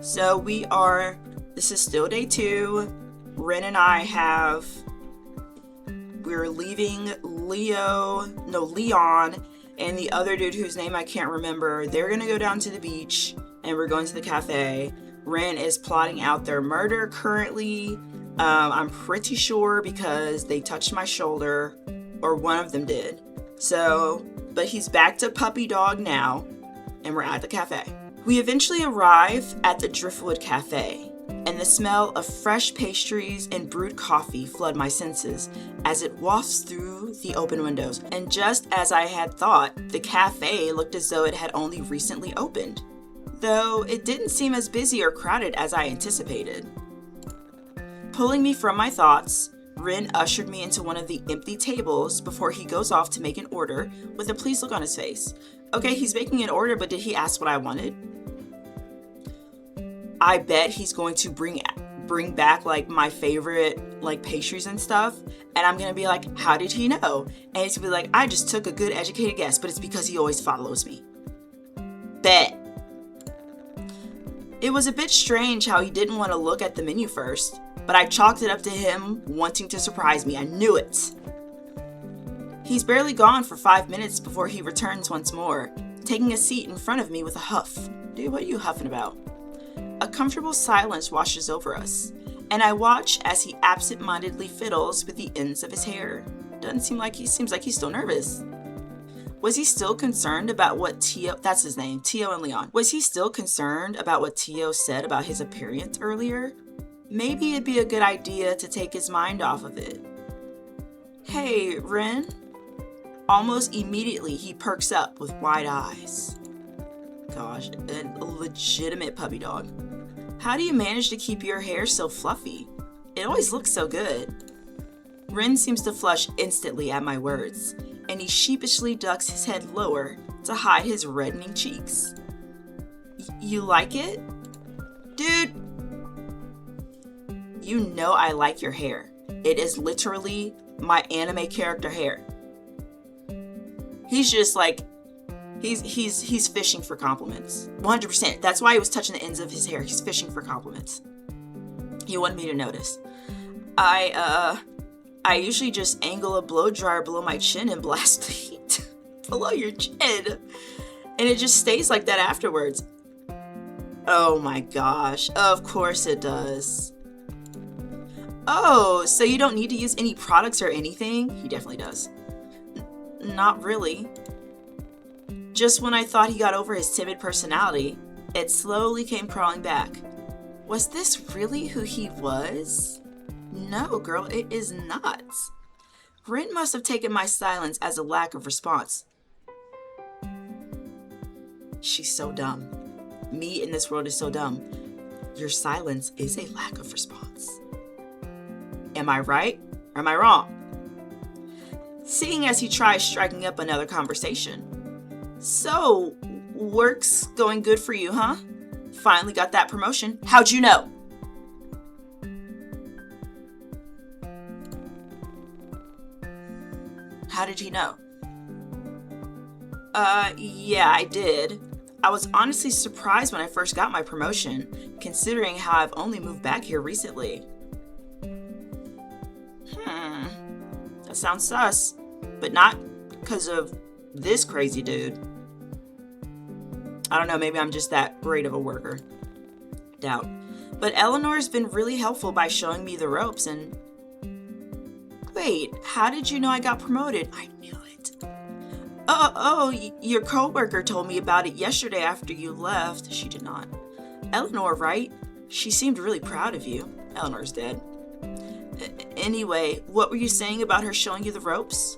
So this is still day 2. Ren and I we're leaving Leon and the other dude whose name I can't remember. They're gonna go down to the beach and we're going to the cafe. Ren is plotting out their murder currently. I'm pretty sure because they touched my shoulder, or one of them did. But he's back to puppy dog now, and we're at the cafe. We eventually arrive at the Driftwood Cafe, and the smell of fresh pastries and brewed coffee flood my senses as it wafts through the open windows. And just as I had thought, the cafe looked as though it had only recently opened, though it didn't seem as busy or crowded as I anticipated. Pulling me from my thoughts, Ren ushered me into one of the empty tables before he goes off to make an order with a pleased look on his face. Okay, he's making an order, but did he ask what I wanted? I bet he's going to bring back like my favorite like pastries and stuff, and I'm gonna be like, how did he know? And he's gonna be like, I just took a good educated guess, but it's because he always follows me. Bet. It was a bit strange how he didn't want to look at the menu first, but I chalked it up to him wanting to surprise me. I knew it. He's barely gone for 5 minutes before he returns once more, taking a seat in front of me with a huff. Dude, what are you huffing about? A comfortable silence washes over us, and I watch as he absent-mindedly fiddles with the ends of his hair. Seems like he's still nervous. Was he still concerned about what Tio, that's his name, Tio and Leon. Was he still concerned about what Tio said about his appearance earlier? Maybe it'd be a good idea to take his mind off of it. Hey, Ren? Almost immediately, he perks up with wide eyes. Gosh, a legitimate puppy dog. How do you manage to keep your hair so fluffy? It always looks so good. Ren seems to flush instantly at my words, and he sheepishly ducks his head lower to hide his reddening cheeks. You like it? Dude! You know I like your hair. It is literally my anime character hair. He's just like, he's fishing for compliments. 100%. That's why he was touching the ends of his hair. He's fishing for compliments. He wanted me to notice. I usually just angle a blow dryer below my chin and blast the heat below your chin. And it just stays like that afterwards. Oh my gosh. Of course it does. Oh, so you don't need to use any products or anything? He definitely does. Not really. Just when I thought he got over his timid personality, it slowly came crawling back. Was this really who he was? No, girl, it is not. Ren must have taken my silence as a lack of response. She's so dumb. Me in this world is so dumb. Your silence is a lack of response. Am I right or am I wrong? Seeing as he tries striking up another conversation. So, work's going good for you, huh? Finally got that promotion. How'd you know? How did he know? Yeah, I did. I was honestly surprised when I first got my promotion, considering how I've only moved back here recently. That sounds sus, but not because of this crazy dude. I don't know, maybe I'm just that great of a worker. Doubt. But Eleanor's been really helpful by showing me the ropes and... Wait, how did you know I got promoted? I knew it. Your coworker told me about it yesterday after you left. She did not. Eleanor, right? She seemed really proud of you. Eleanor's dead. Anyway, what were you saying about her showing you the ropes?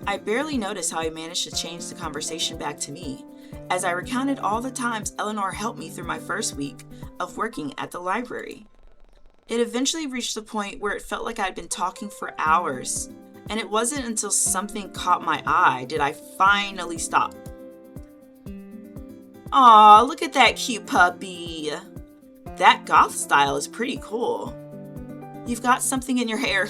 I barely noticed how he managed to change the conversation back to me, as I recounted all the times Eleanor helped me through my first week of working at the library. It eventually reached the point where it felt like I'd been talking for hours, and it wasn't until something caught my eye did I finally stop. Aw, look at that cute puppy. That goth style is pretty cool. You've got something in your hair.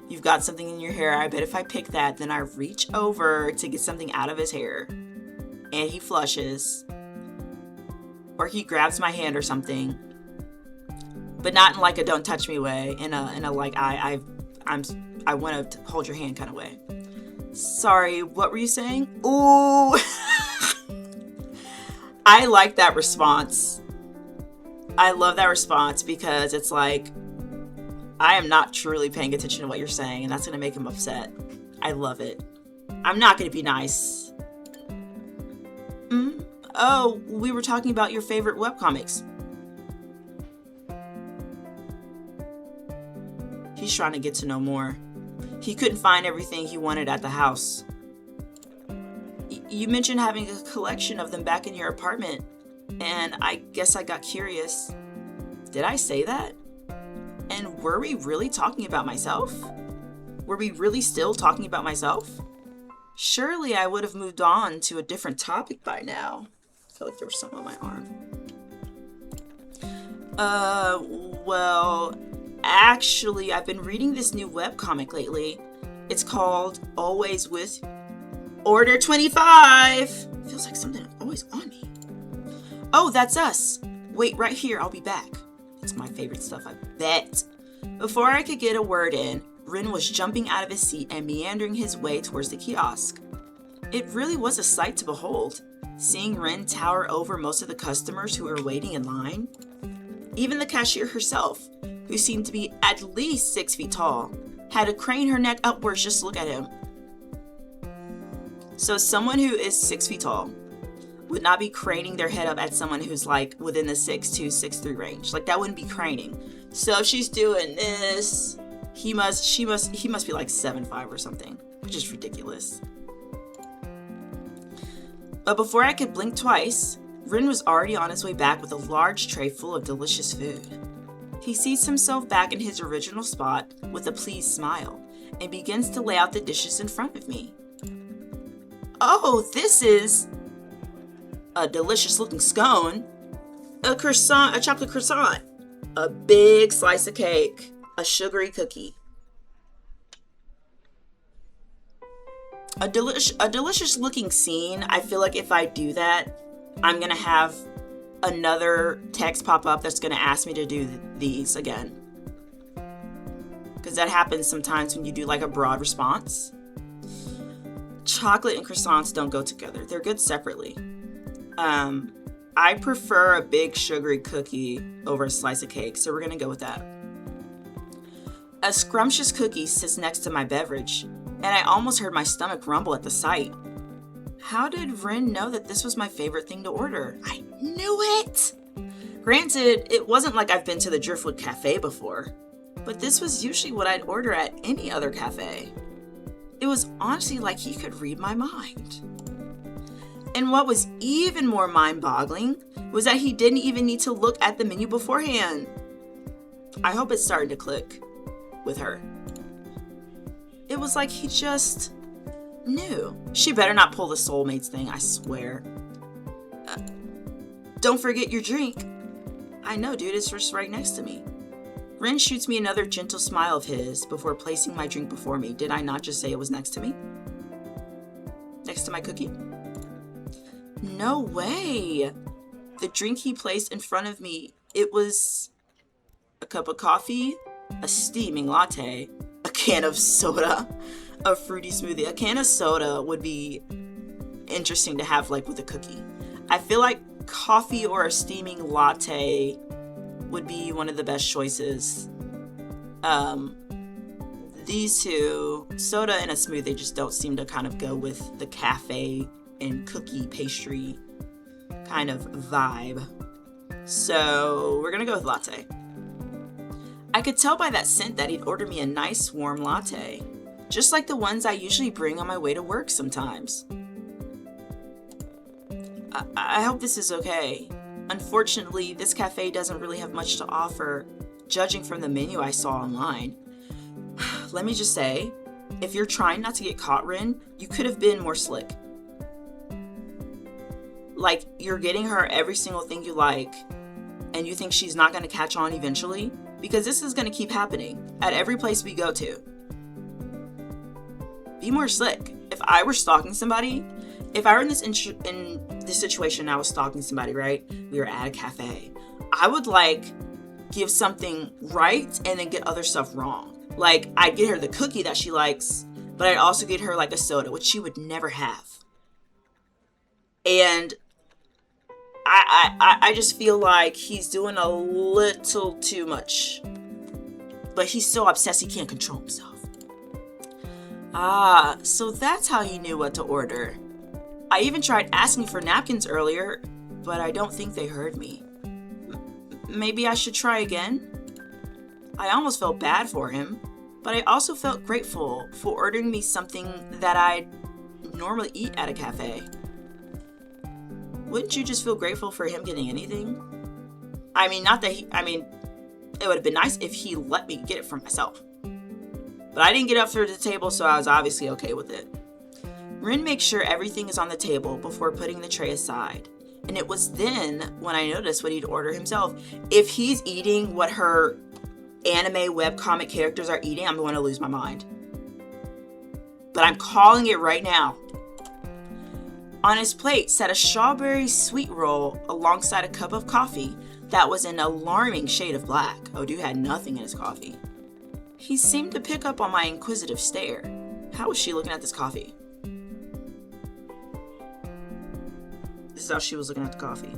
You've got something in your hair. I bet if I pick that, then I reach over to get something out of his hair. And he flushes. or he grabs my hand or something, but not in like a don't touch me way, in a like I want to hold your hand kind of way. Sorry, what were you saying? Ooh. I like that response. I love that response because it's like, I am not truly paying attention to what you're saying, and that's going to make him upset. I love it. I'm not going to be nice. Oh, we were talking about your favorite webcomics. He's trying to get to know more. He couldn't find everything he wanted at the house. You mentioned having a collection of them back in your apartment, and I guess I got curious. Did I say that? And were we really talking about myself? Were we really still talking about myself? Surely I would have moved on to a different topic by now. I feel like there was something on my arm. Well, actually, I've been reading this new webcomic lately. It's called Always With Order 25. Feels like something always on me. Oh, that's us. Wait right here, I'll be back. It's my favorite stuff, I bet. Before I could get a word in, Ren was jumping out of his seat and meandering his way towards the kiosk. It really was a sight to behold, seeing Ren tower over most of the customers who were waiting in line. Even the cashier herself, who seemed to be at least 6 feet tall, had to crane her neck upwards just to look at him. So someone who is 6 feet tall would not be craning their head up at someone who's like within the 6'2", 6'3" range. Like, that wouldn't be craning. So if she's doing this, he must be like 7'5" or something, which is ridiculous. But before I could blink twice, Ren was already on his way back with a large tray full of delicious food. He seats himself back in his original spot with a pleased smile and begins to lay out the dishes in front of me. Oh, this is a delicious looking scone, a croissant, a chocolate croissant, a big slice of cake, a sugary cookie. A delicious looking scene. I feel like if I do that, I'm going to have another text pop up that's going to ask me to do these again. Because that happens sometimes when you do like a broad response. Chocolate and croissants don't go together. They're good separately. I prefer a big sugary cookie over a slice of cake, so we're going to go with that. A scrumptious cookie sits next to my beverage, and I almost heard my stomach rumble at the sight. How did Ren know that this was my favorite thing to order? I knew it! Granted, it wasn't like I've been to the Driftwood Cafe before, but this was usually what I'd order at any other cafe. It was honestly like he could read my mind. And what was even more mind-boggling was that he didn't even need to look at the menu beforehand. I hope it's starting to click with her. It was like he just knew. She better not pull the soulmates thing, I swear. Don't forget your drink. I know, dude, it's just right next to me. Ren shoots me another gentle smile of his before placing my drink before me. Did I not just say it was next to me? Next to my cookie? No way! The drink he placed in front of me, it was a cup of coffee, a steaming latte, a can of soda, a fruity smoothie. A can of soda would be interesting to have like with a cookie. I feel like coffee or a steaming latte would be one of the best choices. These two, soda and a smoothie, just don't seem to kind of go with the cafe and cookie pastry kind of vibe. So we're gonna go with latte. I could tell by that scent that he'd order me a nice warm latte, just like the ones I usually bring on my way to work sometimes. I hope this is okay. Unfortunately, this cafe doesn't really have much to offer, judging from the menu I saw online. Let me just say, if you're trying not to get caught, Ren, you could have been more slick. Like, you're getting her every single thing you like, and you think she's not going to catch on eventually? Because this is going to keep happening at every place we go to. Be more slick. If I were stalking somebody If I were in this situation and I was stalking somebody, right? We were at a cafe. I would like give something right and then get other stuff wrong. Like I'd get her the cookie that she likes, but I'd also get her like a soda, which she would never have. And I just feel like he's doing a little too much. But he's so obsessed he can't control himself. Ah, so that's how he knew what to order. I even tried asking for napkins earlier, but I don't think they heard me. Maybe I should try again? I almost felt bad for him, but I also felt grateful for ordering me something that I'd normally eat at a cafe. Wouldn't you just feel grateful for him getting anything? I mean, it would have been nice if he let me get it for myself. But I didn't get up through the table, so I was obviously okay with it. Ren makes sure everything is on the table before putting the tray aside. And it was then when I noticed what he'd order himself. If he's eating what her anime webcomic characters are eating, I'm going to lose my mind. But I'm calling it right now. On his plate sat a strawberry sweet roll alongside a cup of coffee that was an alarming shade of black. Oh, dude had nothing in his coffee. He seemed to pick up on my inquisitive stare. How was she looking at this coffee? This is how she was looking at the coffee.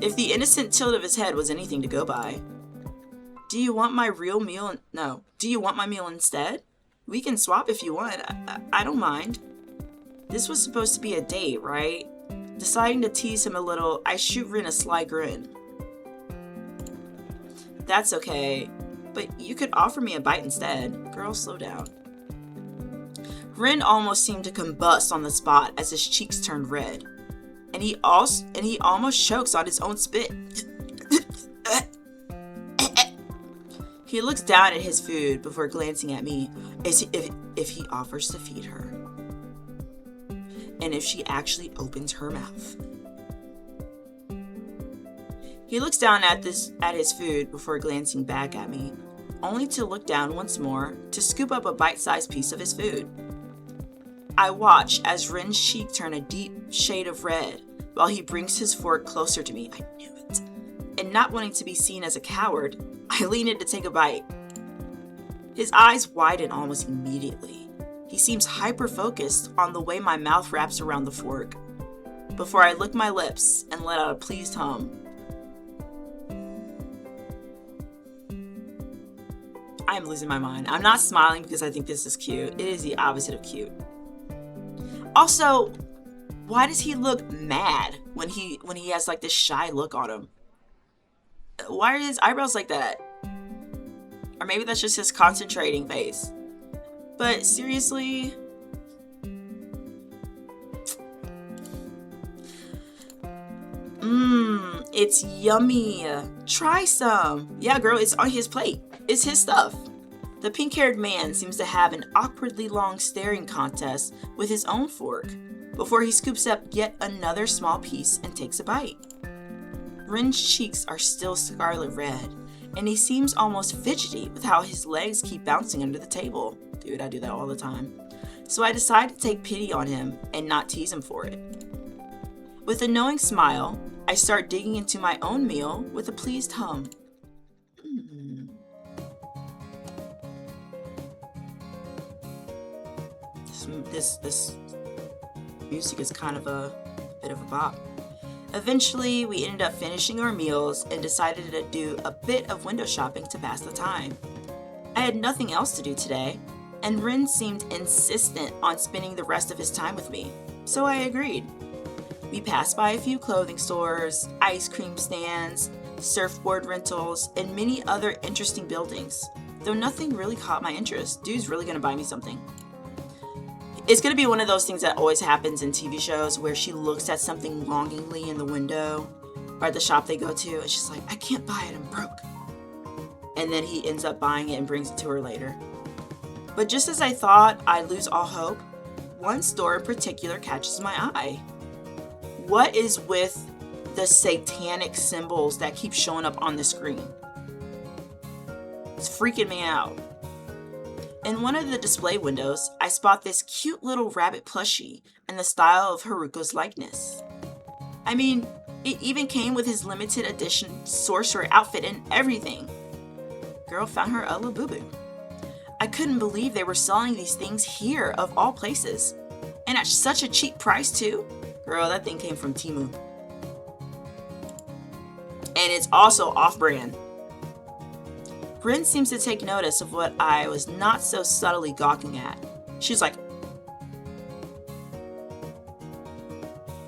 If the innocent tilt of his head was anything to go by. Do you want my real meal? No. Do you want my meal instead? We can swap if you want. I don't mind. This was supposed to be a date, right? Deciding to tease him a little, I shoot Ren a sly grin. That's okay, but you could offer me a bite instead. Girl, slow down. Ren almost seemed to combust on the spot as his cheeks turned red. And he almost chokes on his own spit. He looks down at his food before glancing at me as if he offers to feed her. And if she actually opens her mouth. He looks down at his food before glancing back at me, only to look down once more to scoop up a bite-sized piece of his food. I watch as Ren's cheek turn a deep shade of red while he brings his fork closer to me. I knew it. And not wanting to be seen as a coward, I lean in to take a bite. His eyes widen almost immediately. He seems hyper-focused on the way my mouth wraps around the fork, before I lick my lips and let out a pleased hum. I'm losing my mind. I'm not smiling because I think this is cute. It is the opposite of cute. Also, why does he look mad when he has like this shy look on him? Why are his eyebrows like that? Or maybe that's just his concentrating face. But seriously, it's yummy. Try some. Yeah, girl, it's on his plate. It's his stuff. The pink-haired man seems to have an awkwardly long staring contest with his own fork before he scoops up yet another small piece and takes a bite. Ren's cheeks are still scarlet red, and he seems almost fidgety with how his legs keep bouncing under the table. Dude, I do that all the time. So I decide to take pity on him and not tease him for it. With a knowing smile, I start digging into my own meal with a pleased hum. This music is kind of a bit of a bop. Eventually, we ended up finishing our meals and decided to do a bit of window shopping to pass the time. I had nothing else to do today, and Ren seemed insistent on spending the rest of his time with me, so I agreed. We passed by a few clothing stores, ice cream stands, surfboard rentals, and many other interesting buildings, though nothing really caught my interest. Dude's really gonna buy me something. It's gonna be one of those things that always happens in TV shows where she looks at something longingly in the window or at the shop they go to, and she's like, I can't buy it, I'm broke. And then he ends up buying it and brings it to her later. But just as I thought I'd lose all hope, one store in particular catches my eye. What is with the satanic symbols that keep showing up on the screen? It's freaking me out. In one of the display windows, I spot this cute little rabbit plushie in the style of Haruko's likeness. I mean, it even came with his limited edition sorcerer outfit and everything. Girl found her a labubu. I couldn't believe they were selling these things here of all places. And at such a cheap price too. Girl, that thing came from Temu. And it's also off-brand. Rin seems to take notice of what I was not so subtly gawking at. She's like,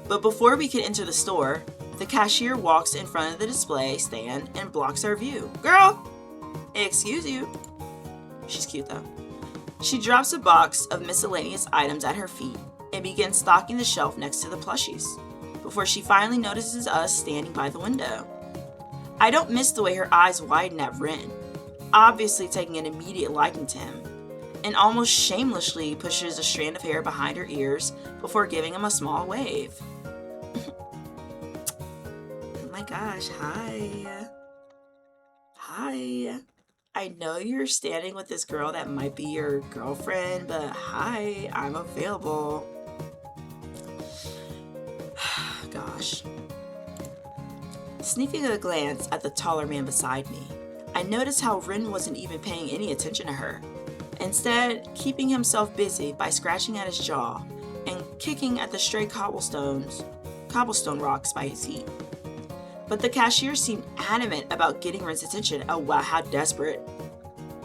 but before we can enter the store, the cashier walks in front of the display stand and blocks our view. Girl! Excuse you. She's cute though. She drops a box of miscellaneous items at her feet and begins stocking the shelf next to the plushies, before she finally notices us standing by the window. I don't miss the way her eyes widen at Rin, obviously taking an immediate liking to him, and almost shamelessly pushes a strand of hair behind her ears before giving him a small wave. Oh my gosh, hi. Hi. I know you're standing with this girl that might be your girlfriend, but hi, I'm available. Gosh. Sneaking a glance at the taller man beside me, I noticed how Rin wasn't even paying any attention to her, instead keeping himself busy by scratching at his jaw and kicking at the stray cobblestone rocks by his feet. But the cashier seemed adamant about getting Rin's attention. Oh wow, how desperate.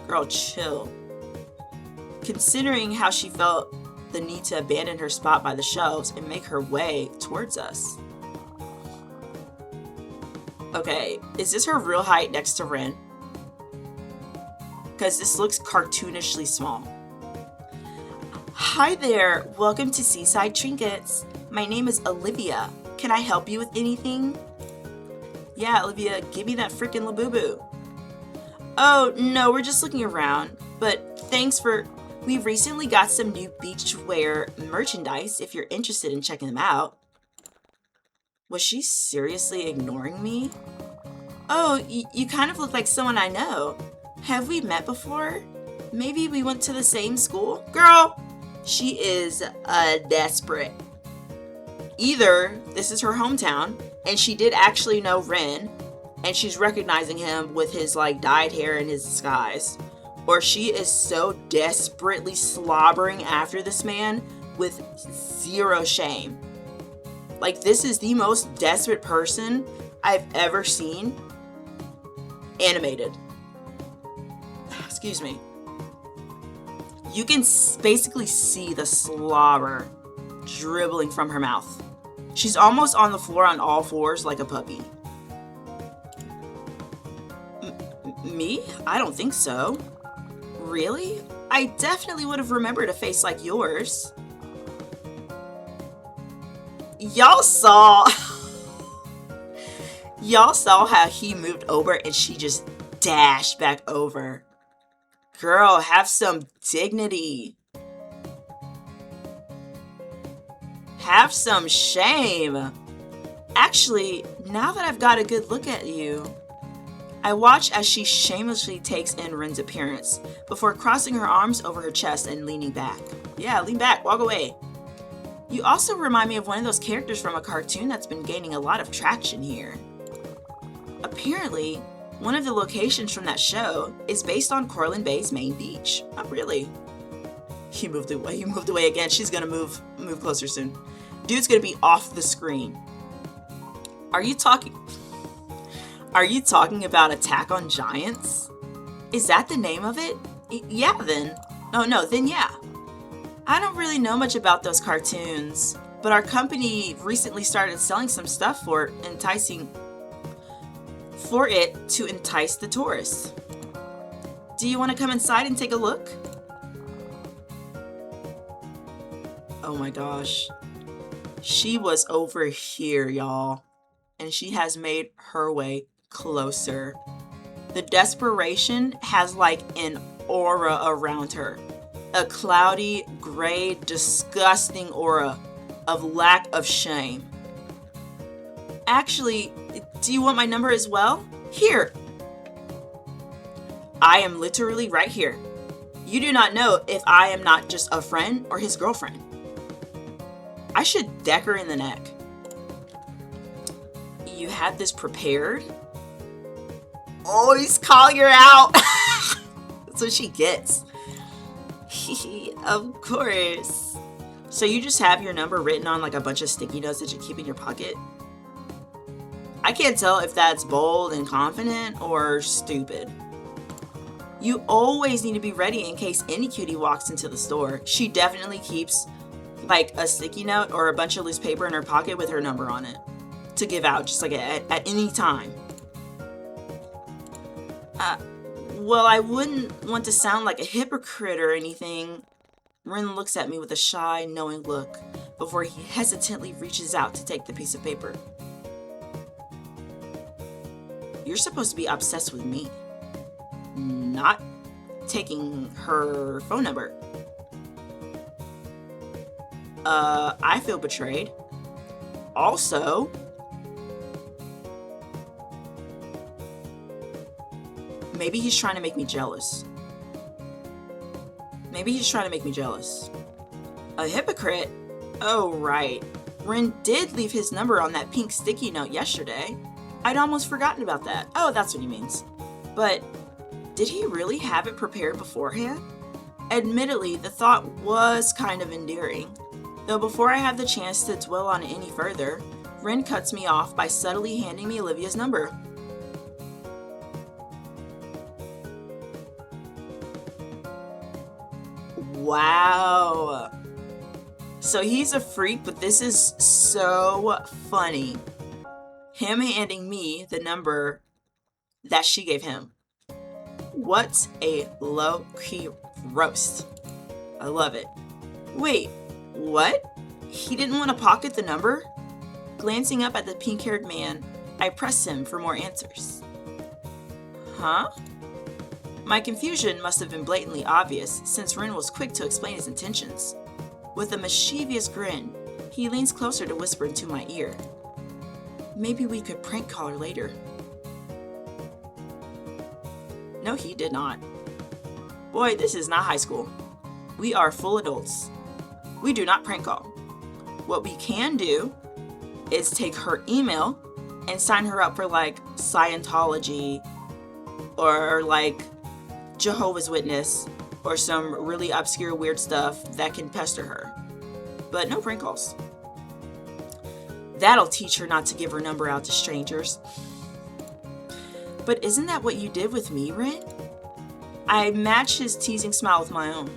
Girl, chill. Considering how she felt the need to abandon her spot by the shelves and make her way towards us. Okay, is this her real height next to Rin? Because this looks cartoonishly small. Hi there, welcome to Seaside Trinkets. My name is Olivia. Can I help you with anything? Yeah, Olivia, give me that freaking labubu. Oh, no, we're just looking around. But thanks for... We recently got some new beachwear merchandise if you're interested in checking them out. Was she seriously ignoring me? Oh, you kind of look like someone I know. Have we met before? Maybe we went to the same school? Girl, she is desperate. Either this is her hometown, and she did actually know Rin, and she's recognizing him with his like dyed hair and his disguise, or she is so desperately slobbering after this man with zero shame. Like, this is the most desperate person I've ever seen animated. Excuse me. You can basically see the slobber dribbling from her mouth. She's almost on the floor on all fours like a puppy. Me? I don't think so. Really? I definitely would have remembered a face like yours. Y'all saw how he moved over and she just dashed back over. Girl, have some dignity. Have some shame. Actually, now that I've got a good look at you, I watch as she shamelessly takes in Ren's appearance before crossing her arms over her chest and leaning back. Yeah, lean back, walk away. You also remind me of one of those characters from a cartoon that's been gaining a lot of traction here. Apparently, one of the locations from that show is based on Corlin Bay's main beach. Oh, really? He moved away again. She's gonna move closer soon. Dude's gonna be off the screen. Are you talking about Attack on Giants? Is that the name of it? Yeah, then. No, then yeah. I don't really know much about those cartoons, but our company recently started selling some stuff for it to entice the tourists. Do you want to come inside and take a look? Oh my gosh. She was over here, y'all, and she has made her way closer. The desperation has like an aura around her. A cloudy, gray, disgusting aura of lack of shame. Actually, do you want my number as well? Here. I am literally right here. You do not know if I am not just a friend or his girlfriend. I should deck her in the neck. You had this prepared? Oh, he's calling her out. That's what she gets. Of course. So you just have your number written on like a bunch of sticky notes that you keep in your pocket? I can't tell if that's bold and confident or stupid. You always need to be ready in case any cutie walks into the store. She definitely keeps like a sticky note or a bunch of loose paper in her pocket with her number on it to give out, just like at any time. Well, I wouldn't want to sound like a hypocrite or anything. Ren looks at me with a shy, knowing look before he hesitantly reaches out to take the piece of paper. You're supposed to be obsessed with me, not taking her phone number. I feel betrayed. Also, maybe he's trying to make me jealous. Maybe he's trying to make me jealous. A hypocrite? Oh, right. Ren did leave his number on that pink sticky note yesterday. I'd almost forgotten about that. Oh, that's what he means. But did he really have it prepared beforehand? Admittedly, the thought was kind of endearing. Though before I have the chance to dwell on it any further, Ren cuts me off by subtly handing me Olivia's number. Wow. So he's a freak, but this is so funny. Him handing me the number that she gave him. What a low-key roast. I love it. Wait, what? He didn't want to pocket the number? Glancing up at the pink-haired man, I pressed him for more answers. Huh? My confusion must have been blatantly obvious, since Ren was quick to explain his intentions. With a mischievous grin, he leans closer to whisper into my ear. Maybe we could prank call her later. No, he did not. Boy, this is not high school. We are full adults. We do not prank call. What we can do is take her email and sign her up for like Scientology or like Jehovah's Witness or some really obscure weird stuff that can pester her. But no prank calls. That'll teach her not to give her number out to strangers. But isn't that what you did with me, Ren? I matched his teasing smile with my own.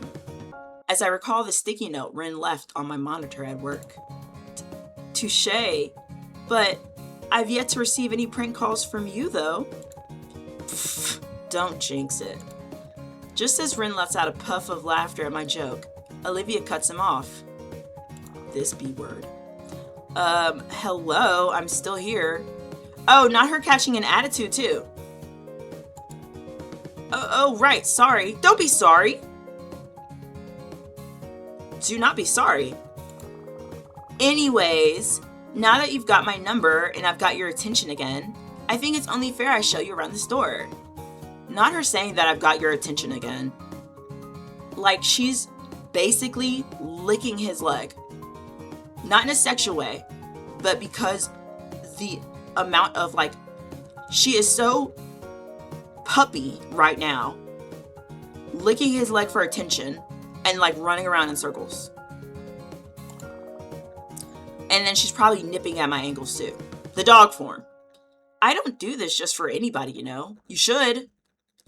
As I recall the sticky note Ren left on my monitor at work. Touché. But I've yet to receive any prank calls from you, though. Pfft, don't jinx it. Just as Ren lets out a puff of laughter at my joke, Olivia cuts him off. This B word. Hello, I'm still here. Oh, not her catching an attitude, too. Oh, right, sorry. Don't be sorry. Do not be sorry. Anyways, now that you've got my number and I've got your attention again, I think it's only fair I show you around the store. Not her saying that I've got your attention again. Like, she's basically licking his leg. Not in a sexual way, but because the amount of, like, she is so puppy right now, licking his leg for attention and, like, running around in circles. And then she's probably nipping at my ankles, too. The dog form. I don't do this just for anybody, you know. You should.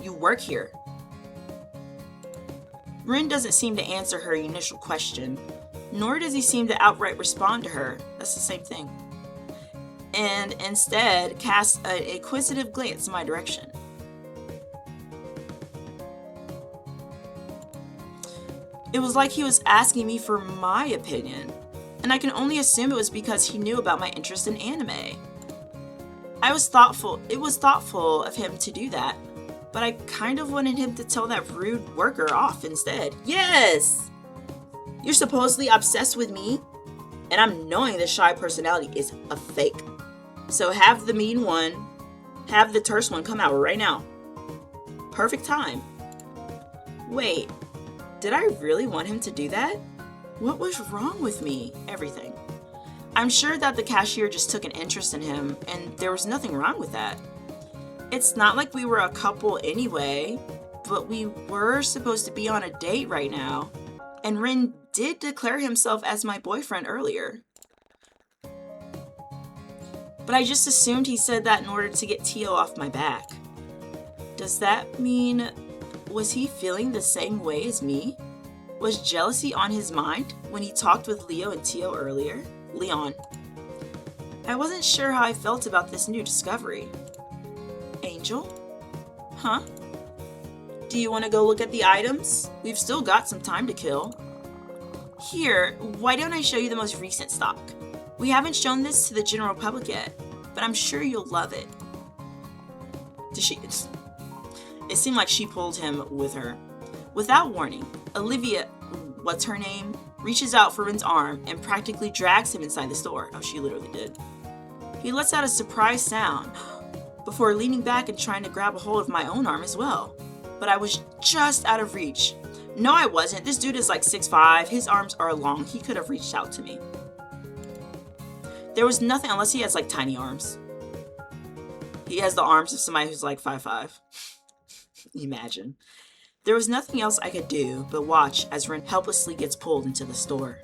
You work here. Ren doesn't seem to answer her initial question, nor does he seem to outright respond to her. That's the same thing. And instead casts an inquisitive glance in my direction. It was like he was asking me for my opinion, and I can only assume it was because he knew about my interest in anime. It was thoughtful of him to do that, but I kind of wanted him to tell that rude worker off instead. Yes! You're supposedly obsessed with me, and I'm knowing this shy personality is a fake. So have the mean one, have the terse one come out right now. Perfect time. Wait, Did I really want him to do that? What was wrong with me? Everything. I'm sure that the cashier just took an interest in him, and there was nothing wrong with that. It's not like we were a couple anyway, but we were supposed to be on a date right now. And Ren did declare himself as my boyfriend earlier. But I just assumed he said that in order to get Tio off my back. Does that mean, was he feeling the same way as me? Was jealousy on his mind when he talked with Leo and Tio earlier? Leon. I wasn't sure how I felt about this new discovery. Angel? Huh? Do you want to go look at the items? We've still got some time to kill. Here, why don't I show you the most recent stock? We haven't shown this to the general public yet, but I'm sure you'll love it. It seemed like she pulled him with her. Without warning, Olivia, what's her name, reaches out for Ren's arm and practically drags him inside the store. Oh, she literally did. He lets out a surprised sound before leaning back and trying to grab a hold of my own arm as well. But I was just out of reach. No, I wasn't. This dude is like 6'5". His arms are long. He could have reached out to me. There was nothing, unless he has like tiny arms. He has the arms of somebody who's like 5'5". Imagine. There was nothing else I could do but watch as Ren helplessly gets pulled into the store.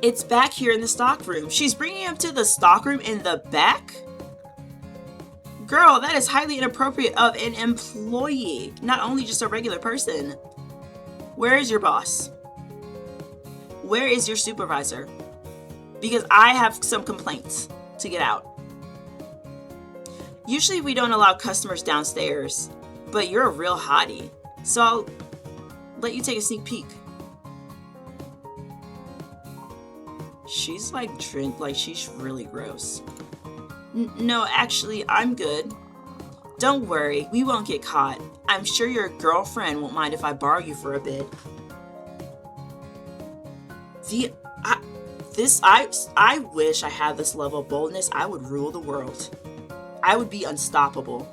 It's back here in the stock room. She's bringing him to the stock room in the back? Girl, that is highly inappropriate of an employee, not only just a regular person. Where is your boss? Where is your supervisor? Because I have some complaints to get out. Usually we don't allow customers downstairs, but you're a real hottie, so I'll let you take a sneak peek. She's like she's really gross. No, actually, I'm good. Don't worry, we won't get caught. I'm sure your girlfriend won't mind if I borrow you for a bit. I wish I had this level of boldness. I would rule the world. I would be unstoppable.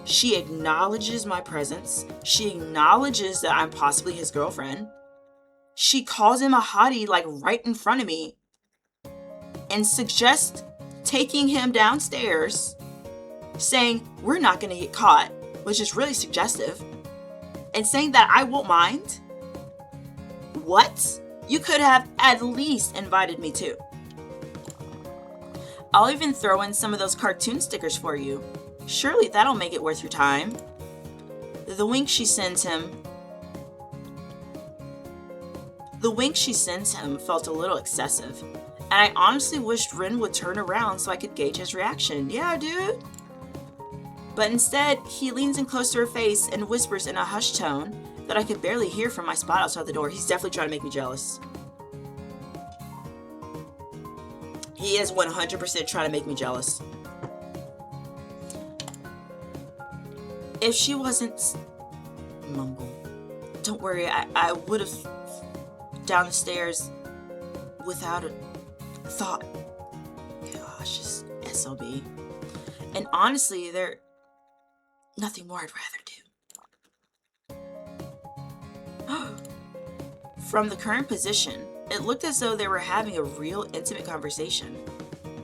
She acknowledges my presence. She acknowledges that I'm possibly his girlfriend. She calls him a hottie like right in front of me and suggests taking him downstairs, saying we're not going to get caught, which is really suggestive, and saying that I won't mind. What? You could have at least invited me too. I'll even throw in some of those cartoon stickers for you. Surely that'll make it worth your time. The wink she sends him felt a little excessive, and I honestly wished Ren would turn around so I could gauge his reaction. Yeah, dude. But instead, he leans in close to her face and whispers in a hushed tone that I could barely hear from my spot outside the door. He's definitely trying to make me jealous. He is 100% trying to make me jealous. If she wasn't... Mumble. Don't worry, I would have down the stairs without a thought. Gosh, just SOB. And honestly, there's nothing more I'd rather do. From the current position, it looked as though they were having a real intimate conversation,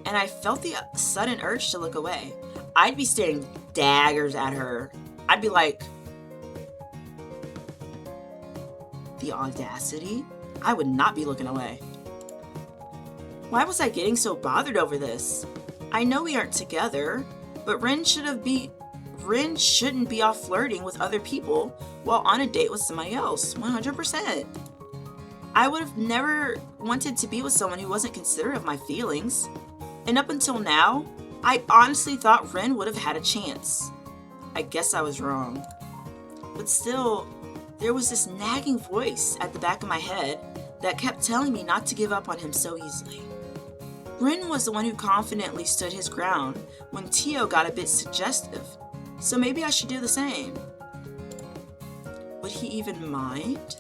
and I felt the sudden urge to look away. I'd be staring daggers at her. I'd be like, the audacity? I would not be looking away. Why was I getting so bothered over this? I know we aren't together, but Ren shouldn't be off flirting with other people while on a date with somebody else. 100%. I would have never wanted to be with someone who wasn't considerate of my feelings. And up until now, I honestly thought Ren would have had a chance. I guess I was wrong. But still, there was this nagging voice at the back of my head that kept telling me not to give up on him so easily. Ren was the one who confidently stood his ground when Tio got a bit suggestive, so maybe I should do the same. Would he even mind?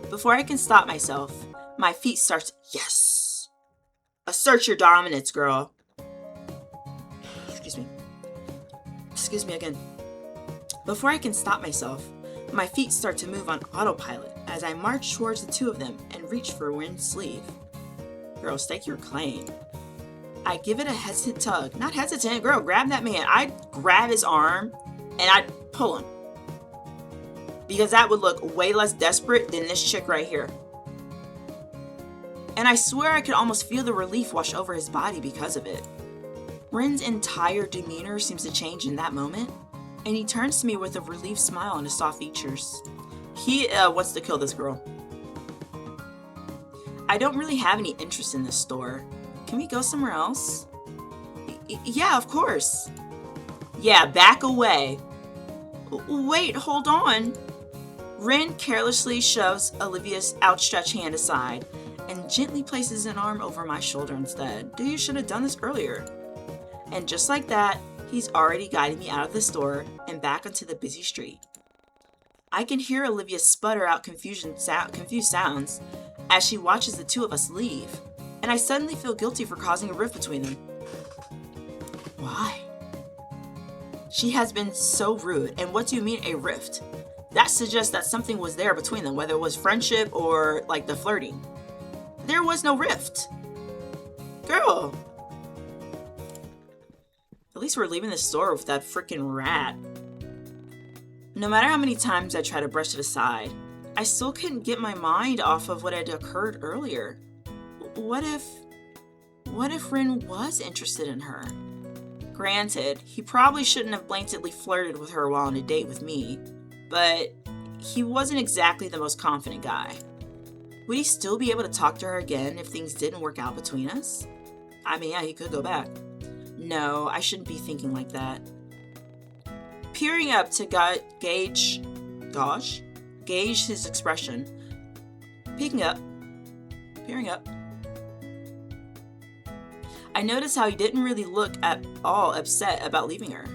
Before I can stop myself, my feet start. Yes! Assert your dominance, girl. Excuse me again. Before I can stop myself, my feet start to move on autopilot as I march towards the two of them and reach for Ren's sleeve. Girl, stake your claim. I give it a hesitant tug. Not hesitant, girl, grab that man. I'd grab his arm and I'd pull him. Because that would look way less desperate than this chick right here. And I swear I could almost feel the relief wash over his body because of it. Ren's entire demeanor seems to change in that moment, and he turns to me with a relieved smile on his soft features. He wants to kill this girl. I don't really have any interest in this store. Can we go somewhere else? Yeah, of course. Yeah, back away. Wait, hold on. Ren carelessly shoves Olivia's outstretched hand aside and gently places an arm over my shoulder instead. Dude, you should have done this earlier. And just like that, he's already guiding me out of the store and back onto the busy street. I can hear Olivia sputter out confused sounds as she watches the two of us leave, and I suddenly feel guilty for causing a rift between them. Why? She has been so rude, and what do you mean a rift? That suggests that something was there between them, whether it was friendship or like the flirting. There was no rift. Girl. At least we're leaving the store with that freaking rat. No matter how many times I try to brush it aside, I still couldn't get my mind off of what had occurred earlier. What if Ren was interested in her? Granted, he probably shouldn't have blatantly flirted with her while on a date with me, but he wasn't exactly the most confident guy. Would he still be able to talk to her again if things didn't work out between us? I mean, yeah, he could go back. No, I shouldn't be thinking like that. Peering up to gauge his expression. Peering up. I noticed how he didn't really look at all upset about leaving her.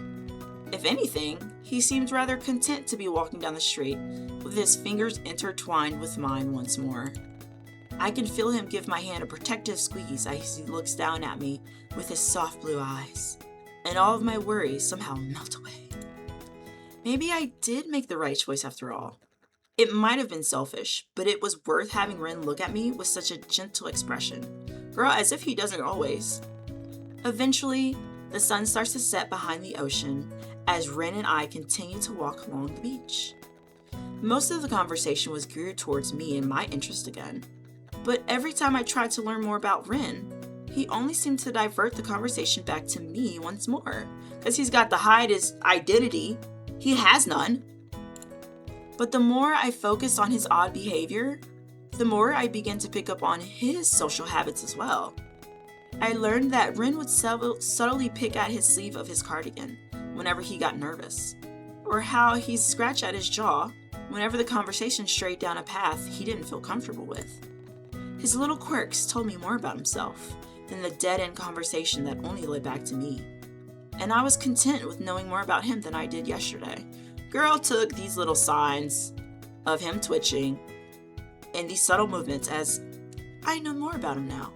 If anything, he seemed rather content to be walking down the street with his fingers intertwined with mine once more. I can feel him give my hand a protective squeeze as he looks down at me with his soft blue eyes, and all of my worries somehow melt away. Maybe I did make the right choice after all. It might have been selfish, but it was worth having Ren look at me with such a gentle expression. Girl, as if he doesn't always. Eventually, the sun starts to set behind the ocean as Ren and I continue to walk along the beach. Most of the conversation was geared towards me and my interest again. But every time I tried to learn more about Ren, he only seemed to divert the conversation back to me once more. Because he's got to hide his identity. He has none. But the more I focused on his odd behavior, the more I began to pick up on his social habits as well. I learned that Ren would subtly pick at his sleeve of his cardigan whenever he got nervous, or how he'd scratch at his jaw whenever the conversation strayed down a path he didn't feel comfortable with. His little quirks told me more about himself than the dead-end conversation that only led back to me. And I was content with knowing more about him than I did yesterday. Girl took these little signs of him twitching and these subtle movements as I know more about him now.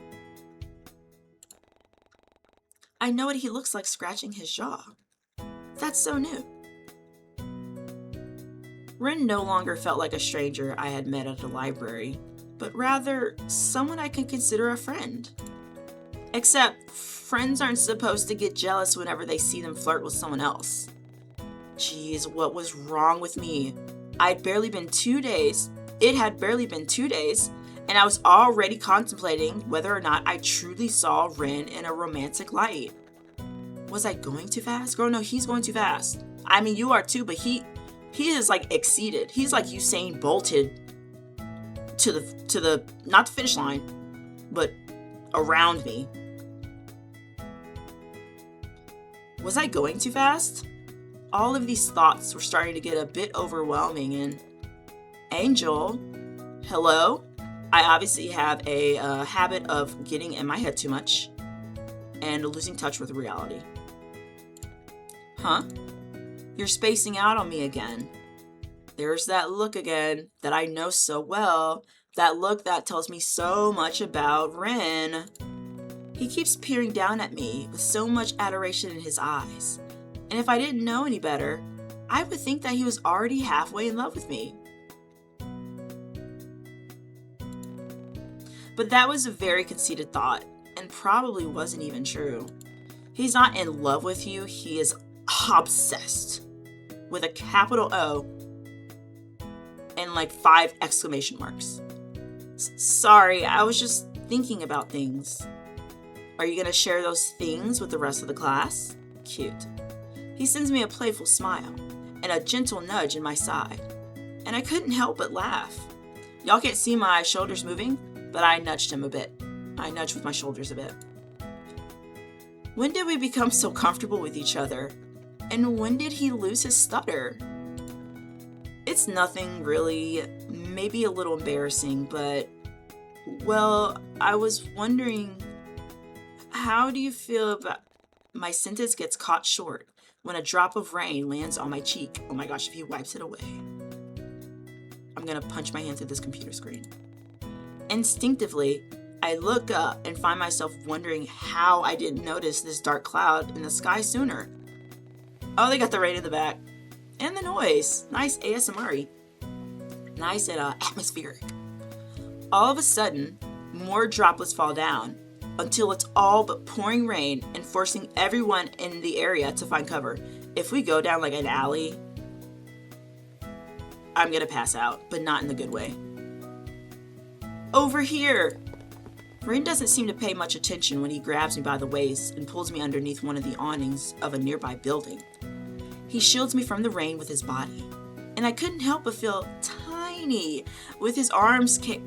I know what he looks like scratching his jaw. That's so new. Ren no longer felt like a stranger I had met at a library, but rather someone I could consider a friend. Except, friends aren't supposed to get jealous whenever they see them flirt with someone else. Jeez, what was wrong with me? It had barely been 2 days, and I was already contemplating whether or not I truly saw Ren in a romantic light. Was I going too fast? Girl, no, he's going too fast. I mean, you are too, but he is like exceeded. He's like Usain Bolted to the not the finish line, but around me. Was I going too fast? All of these thoughts were starting to get a bit overwhelming, and Angel, hello? I obviously have a habit of getting in my head too much and losing touch with reality. Huh? You're spacing out on me again. There's that look again that I know so well. That look that tells me so much about Ren. He keeps peering down at me with so much adoration in his eyes. And if I didn't know any better, I would think that he was already halfway in love with me. But that was a very conceited thought, and probably wasn't even true. He's not in love with you, he is obsessed. With a capital O and like 5 exclamation marks. Sorry, I was just thinking about things. Are you gonna share those things with the rest of the class? Cute. He sends me a playful smile and a gentle nudge in my side, and I couldn't help but laugh. Y'all can't see my shoulders moving, but I nudged him a bit. I nudged with my shoulders a bit. When did we become so comfortable with each other? And when did he lose his stutter? It's nothing really, maybe a little embarrassing, but, well, I was wondering, how do you feel about my sentence gets caught short when a drop of rain lands on my cheek? Oh my gosh, if he wipes it away. I'm gonna punch my hand through this computer screen. Instinctively, I look up and find myself wondering how I didn't notice this dark cloud in the sky sooner. Oh, they got the rain in the back. And the noise. Nice ASMR-y. Nice and atmospheric. All of a sudden, more droplets fall down until it's all but pouring rain and forcing everyone in the area to find cover. If we go down like an alley, I'm gonna pass out, but not in the good way. Over here! Ren doesn't seem to pay much attention when he grabs me by the waist and pulls me underneath one of the awnings of a nearby building. He shields me from the rain with his body, and I couldn't help but feel tiny with his arms cage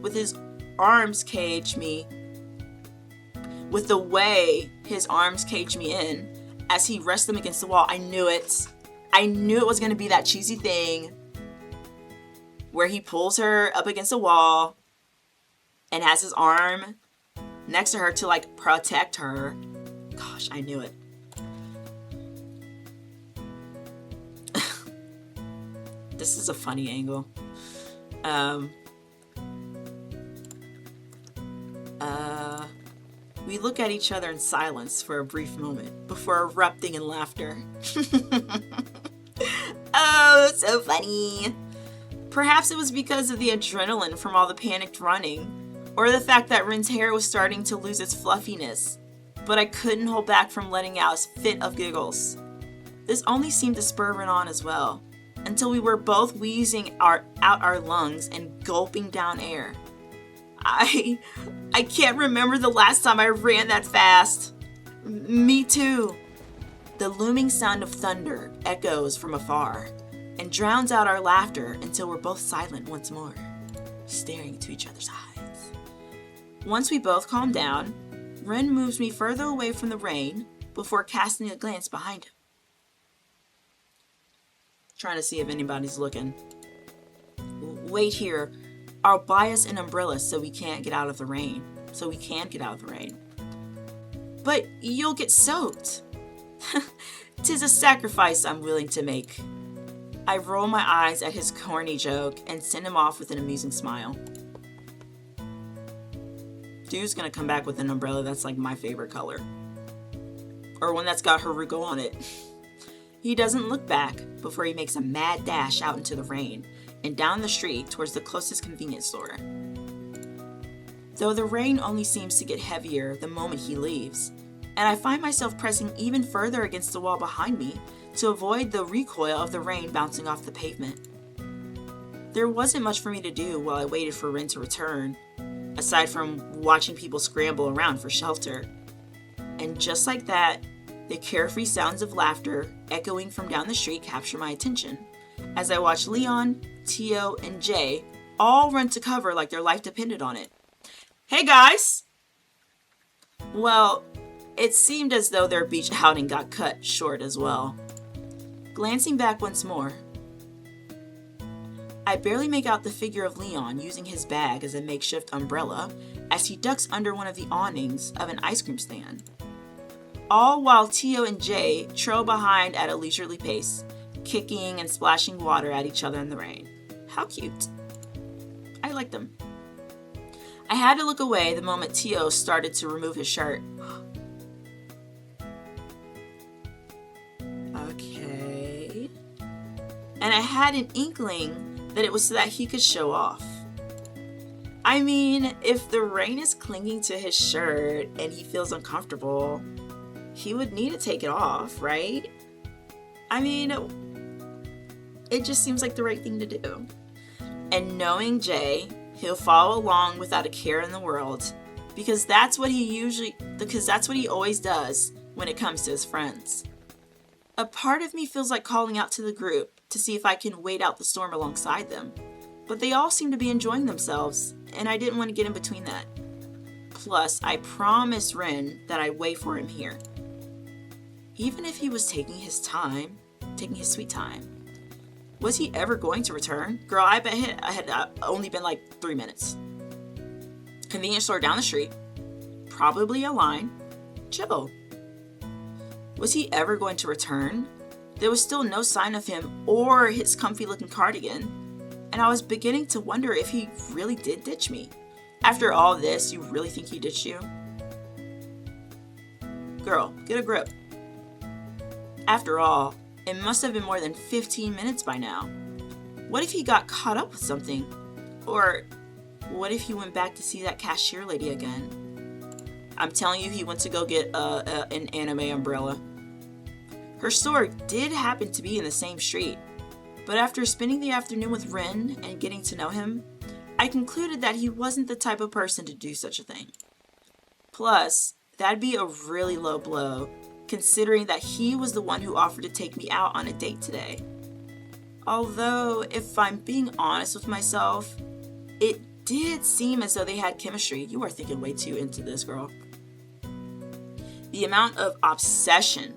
me. With the way his arms caged me in as he rests them against the wall. I knew it. I knew it was going to be that cheesy thing where he pulls her up against a wall and has his arm next to her to like protect her. Gosh, I knew it. This is a funny angle. We look at each other in silence for a brief moment before erupting in laughter. Oh, so funny. Perhaps it was because of the adrenaline from all the panicked running, or the fact that Ren's hair was starting to lose its fluffiness, but I couldn't hold back from letting out a fit of giggles. This only seemed to spur Ren on as well, until we were both wheezing out our lungs and gulping down air. I can't remember the last time I ran that fast. Me too. The looming sound of thunder echoes from afar and drowns out our laughter until we're both silent once more, staring into each other's eyes. Once we both calm down, Ren moves me further away from the rain before casting a glance behind him. Trying to see if anybody's looking. Wait here. I'll buy us an umbrella so we can get out of the rain. But you'll get soaked. 'Tis a sacrifice I'm willing to make. I roll my eyes at his corny joke and send him off with an amusing smile. Dude's gonna come back with an umbrella that's like my favorite color. Or one that's got Haruko on it. He doesn't look back before he makes a mad dash out into the rain and down the street towards the closest convenience store. Though the rain only seems to get heavier the moment he leaves, and I find myself pressing even further against the wall behind me to avoid the recoil of the rain bouncing off the pavement. There wasn't much for me to do while I waited for Ren to return, aside from watching people scramble around for shelter. And just like that, the carefree sounds of laughter echoing from down the street capture my attention, as I watch Leon, Tio, and Jay all run to cover like their life depended on it. Hey guys! Well, it seemed as though their beach outing got cut short as well. Glancing back once more, I barely make out the figure of Leon using his bag as a makeshift umbrella as he ducks under one of the awnings of an ice cream stand. All while Tio and Jay trail behind at a leisurely pace, kicking and splashing water at each other in the rain. How cute. I like them. I had to look away the moment Tio started to remove his shirt. Okay. and I had an inkling that it was so that he could show off. I mean, if the rain is clinging to his shirt and he feels uncomfortable, he would need to take it off, right? I mean, it just seems like the right thing to do. And knowing Jay, he'll follow along without a care in the world, because that's what he always does when it comes to his friends. A part of me feels like calling out to the group to see if I can wait out the storm alongside them, but they all seem to be enjoying themselves, and I didn't want to get in between that. Plus, I promised Ren that I'd wait for him here. Even if he was taking his sweet time. Was he ever going to return? Girl, I bet it had only been like 3 minutes. Convenience store down the street. Probably a line. Chill. Was he ever going to return? There was still no sign of him or his comfy looking cardigan, and I was beginning to wonder if he really did ditch me. After all this, you really think he ditched you? Girl, get a grip. After all, it must have been more than 15 minutes by now. What if he got caught up with something? Or what if he went back to see that cashier lady again? I'm telling you, he went to go get an anime umbrella. Her store did happen to be in the same street, but after spending the afternoon with Ren and getting to know him, I concluded that he wasn't the type of person to do such a thing. Plus, that'd be a really low blow, considering that he was the one who offered to take me out on a date today. Although, if I'm being honest with myself, it did seem as though they had chemistry. You are thinking way too into this, girl. The amount of obsession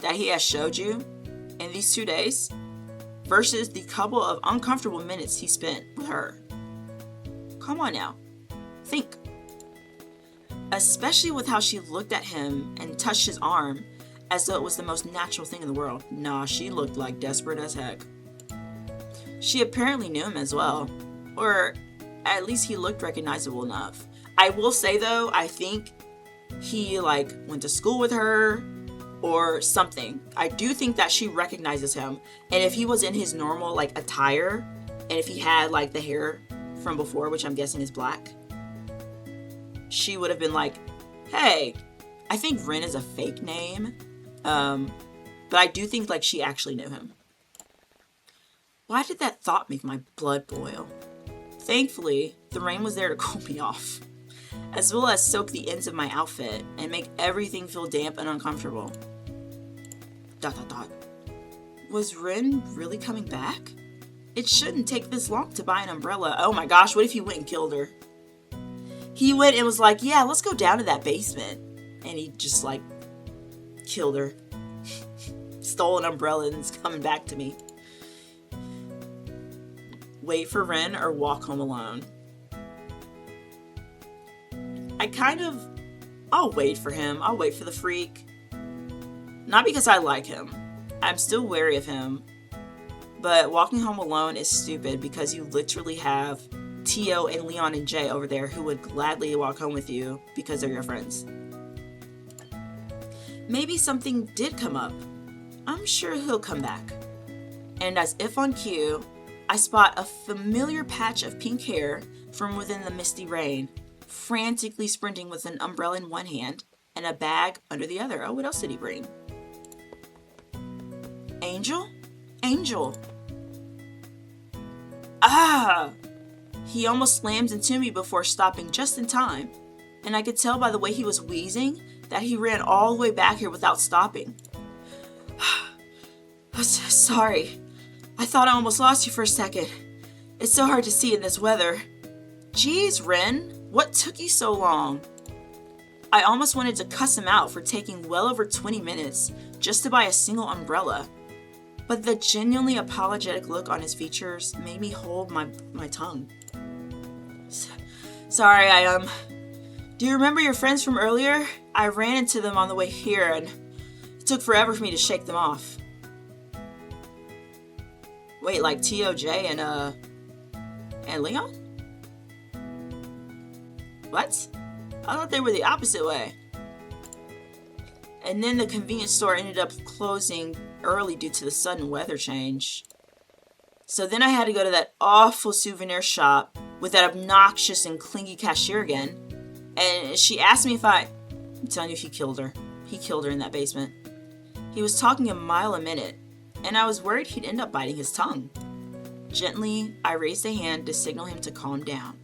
that he has showed you in these 2 days versus the couple of uncomfortable minutes he spent with her. Come on now. Think. Especially with how she looked at him and touched his arm as though it was the most natural thing in the world. Nah, she looked like desperate as heck. She apparently knew him as well. Or at least he looked recognizable enough. I will say though, I think he went to school with her or something. I do think that she recognizes him. And if he was in his normal attire, and if he had the hair from before, which I'm guessing is black, she would have been like, hey, I think Ren is a fake name. But I do think she actually knew him. Why did that thought make my blood boil? Thankfully, the rain was there to cool me off, as well as soak the ends of my outfit and make everything feel damp and uncomfortable. ... Was Ren really coming back? It shouldn't take this long to buy an umbrella. Oh my gosh, what if he went and killed her? He went and was like, yeah, let's go down to that basement. And he just killed her. Stole an umbrella and is coming back to me. Wait for Ren or walk home alone? I'll wait for him. I'll wait for the freak. Not because I like him. I'm still wary of him. But walking home alone is stupid because you literally have Tio and Leon and Jay over there who would gladly walk home with you because they're your friends. Maybe something did come up. I'm sure he'll come back. And as if on cue, I spot a familiar patch of pink hair from within the misty rain, frantically sprinting with an umbrella in one hand and a bag under the other. Oh, what else did he bring? Angel? Angel. Ah! He almost slammed into me before stopping just in time, and I could tell by the way he was wheezing that he ran all the way back here without stopping. Sorry. I thought I almost lost you for a second. It's so hard to see in this weather. Jeez, Ren, what took you so long? I almost wanted to cuss him out for taking well over 20 minutes just to buy a single umbrella, but the genuinely apologetic look on his features made me hold my tongue. Sorry, do you remember your friends from earlier? I ran into them on the way here and it took forever for me to shake them off. Wait, like T.O.J. and Leon? What? I thought they were the opposite way. And then the convenience store ended up closing early due to the sudden weather change. So then I had to go to that awful souvenir shop with that obnoxious and clingy cashier again. And she asked me if I'm telling you, he killed her. He killed her in that basement. He was talking a mile a minute, and I was worried he'd end up biting his tongue. Gently, I raised a hand to signal him to calm down.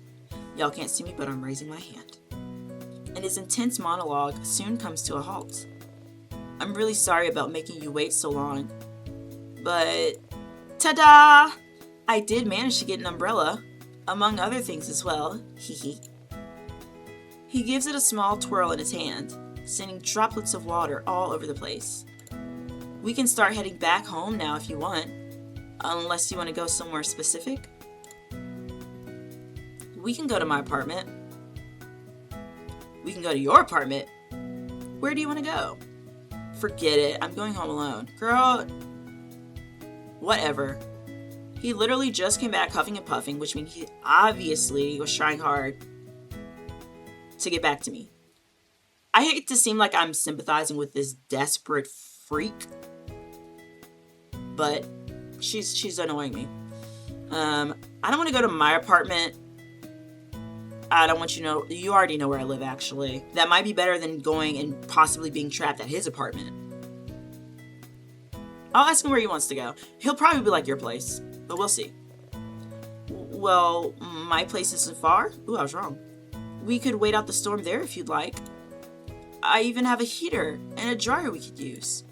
Y'all can't see me, but I'm raising my hand. And his intense monologue soon comes to a halt. I'm really sorry about making you wait so long. But, ta-da! I did manage to get an umbrella, among other things as well. Hee. He gives it a small twirl in his hand, sending droplets of water all over the place. We can start heading back home now if you want, unless you want to go somewhere specific. We can go to my apartment. We can go to your apartment. Where do you want to go? Forget it, I'm going home alone. Girl, whatever. He literally just came back huffing and puffing, which means he obviously was trying hard to get back to me. I hate to seem like I'm sympathizing with this desperate freak, but she's annoying me. I don't want to go to my apartment. I don't want you to know. You already know where I live, actually. That might be better than going and possibly being trapped at his apartment. I'll ask him where he wants to go. He'll probably be like your place, but we'll see. Well, my place isn't far. Ooh, I was wrong. We could wait out the storm there if you'd like. I even have a heater and a dryer we could use.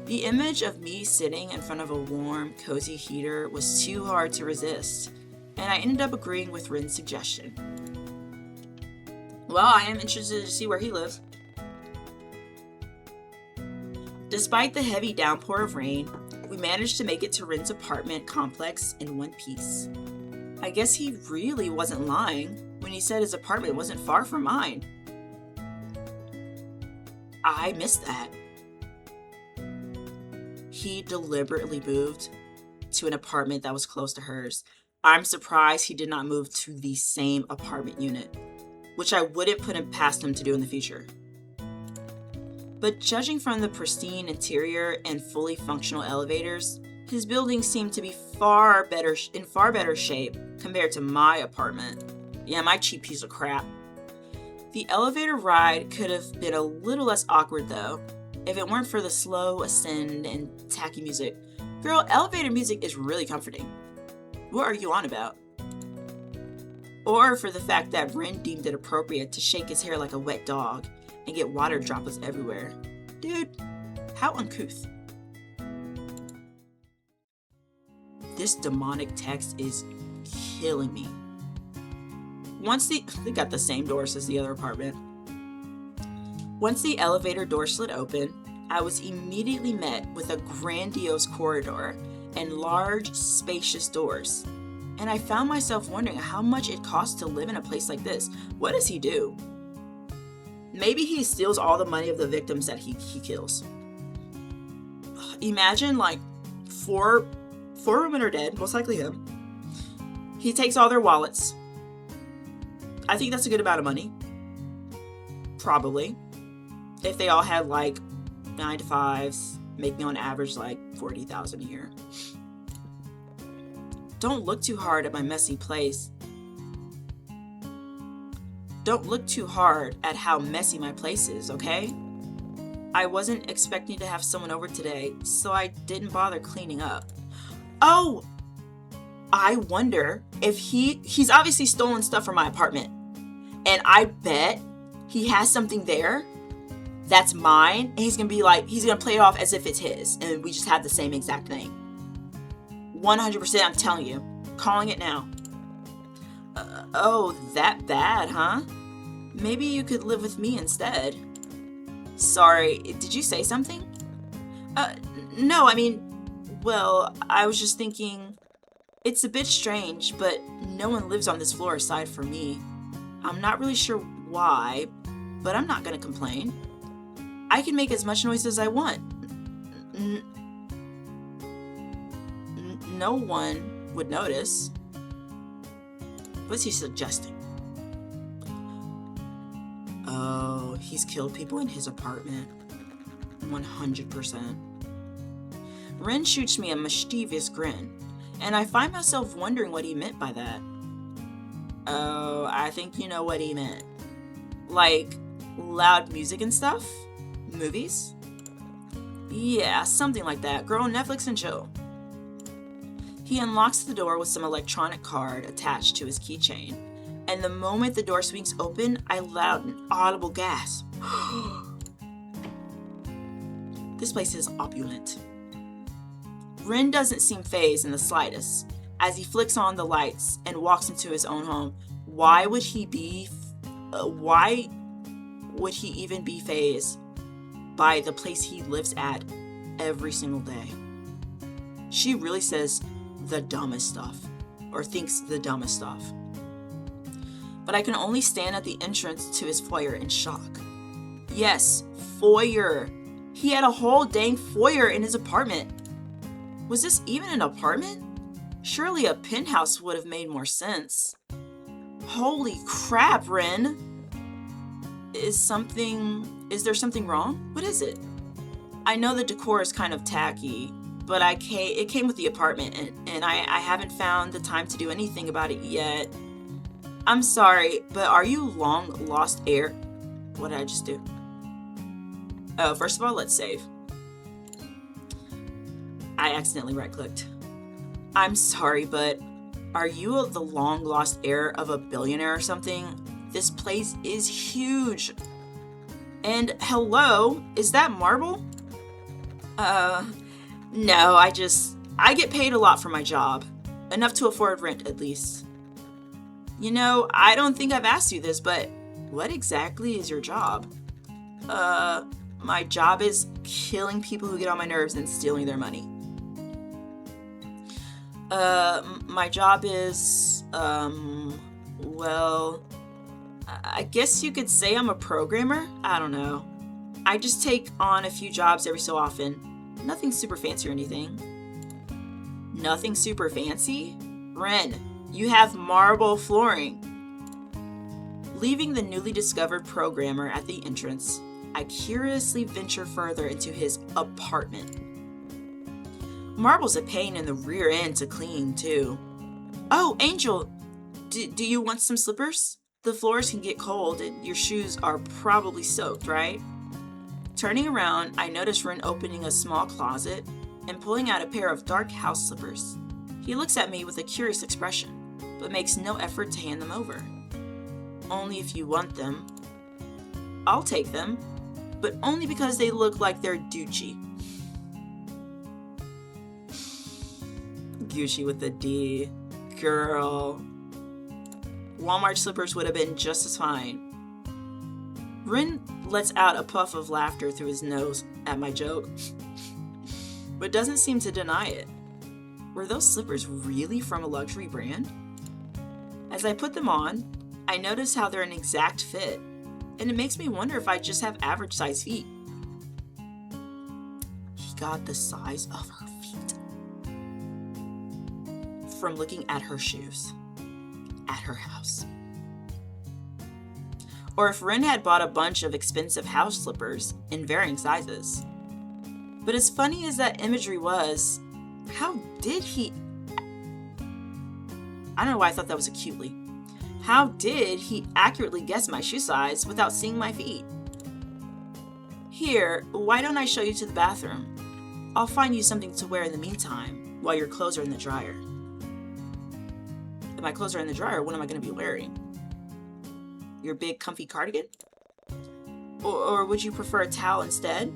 The image of me sitting in front of a warm, cozy heater was too hard to resist, and I ended up agreeing with Ren's suggestion. Well, I am interested to see where he lives. Despite the heavy downpour of rain, we managed to make it to Ren's apartment complex in one piece. I guess he really wasn't lying when he said his apartment wasn't far from mine. I missed that. He deliberately moved to an apartment that was close to hers. I'm surprised he did not move to the same apartment unit, which I wouldn't put him past him to do in the future. But judging from the pristine interior and fully functional elevators, his building seemed to be in far better shape compared to my apartment. Yeah, my cheap piece of crap. The elevator ride could have been a little less awkward though, if it weren't for the slow ascend and tacky music. Girl, elevator music is really comforting. What are you on about? Or for the fact that Ren deemed it appropriate to shake his hair like a wet dog and get water droplets everywhere. Dude, how uncouth. This demonic text is killing me. They got the same doors as the other apartment. Once the elevator door slid open, I was immediately met with a grandiose corridor and large, spacious doors. And I found myself wondering how much it costs to live in a place like this. What does he do? Maybe he steals all the money of the victims that he kills. Imagine like four women are dead, most likely him. He takes all their wallets. I think that's a good amount of money. Probably. If they all had like 9 to 5s, making on average like $40,000 a year. Don't look too hard at my messy place. Don't look too hard at how messy my place is, okay? I wasn't expecting to have someone over today, so I didn't bother cleaning up. Oh! I wonder if he's obviously stolen stuff from my apartment. And I bet he has something there that's mine, and he's gonna play it off as if it's his, and we just have the same exact thing. 100%, I'm telling you. Calling it now. Oh, that bad, huh? Maybe you could live with me instead. Sorry, did you say something? No, I mean, well, I was just thinking, it's a bit strange, but no one lives on this floor aside from me. I'm not really sure why, but I'm not gonna complain. I can make as much noise as I want. No one would notice. What's he suggesting? Oh, he's killed people in his apartment. 100%. Ren shoots me a mischievous grin. and I find myself wondering what he meant by that. Oh, I think you know what he meant. Like, loud music and stuff? Movies? Yeah, something like that. Girl, Netflix and chill. He unlocks the door with some electronic card attached to his keychain, and the moment the door swings open, I let out an audible gasp. This place is opulent. Ren doesn't seem fazed in the slightest as he flicks on the lights and walks into his own home. Why would he even be fazed by the place he lives at every single day? She really says the dumbest stuff, or thinks the dumbest stuff. But I can only stand at the entrance to his foyer in shock. Yes, foyer. He had a whole dang foyer in his apartment. Was this even an apartment? Surely a penthouse would have made more sense. Holy crap, Ren. Is there something wrong? What is it? I know the decor is kind of tacky, but it came with the apartment, and I haven't found the time to do anything about it yet. I'm sorry, but are you long lost heir? What did I just do? Oh, first of all, let's save. I accidentally right-clicked. I'm sorry, but are you the long lost heir of a billionaire or something? This place is huge. And hello, is that marble? No, I get paid a lot for my job. Enough to afford rent, at least. You know, I don't think I've asked you this, but what exactly is your job? My job is killing people who get on my nerves and stealing their money. My job is, well, I guess you could say I'm a programmer? I don't know. I just take on a few jobs every so often. Nothing super fancy or anything. Nothing super fancy? Ren, you have marble flooring. Leaving the newly discovered programmer at the entrance, I curiously venture further into his apartment. Marble's a pain in the rear end to clean, too. Oh, Angel, do you want some slippers? The floors can get cold and your shoes are probably soaked, right? Turning around, I notice Ren opening a small closet and pulling out a pair of dark house slippers. He looks at me with a curious expression, but makes no effort to hand them over. Only if you want them. I'll take them, but only because they look like they're Gucci. Gucci with a D. Girl. Walmart slippers would have been just as fine. Ren lets out a puff of laughter through his nose at my joke, but doesn't seem to deny it. Were those slippers really from a luxury brand? As I put them on, I notice how they're an exact fit, and it makes me wonder if I just have average size feet. He got the size of her feet from looking at her shoes at her house. Or if Ren had bought a bunch of expensive house slippers in varying sizes. But as funny as that imagery was, how did he... I don't know why I thought that was a Cutie. How did he accurately guess my shoe size without seeing my feet? Here, why don't I show you to the bathroom? I'll find you something to wear in the meantime while your clothes are in the dryer. If my clothes are in the dryer, what am I going to be wearing? Your big comfy cardigan? Or would you prefer a towel instead?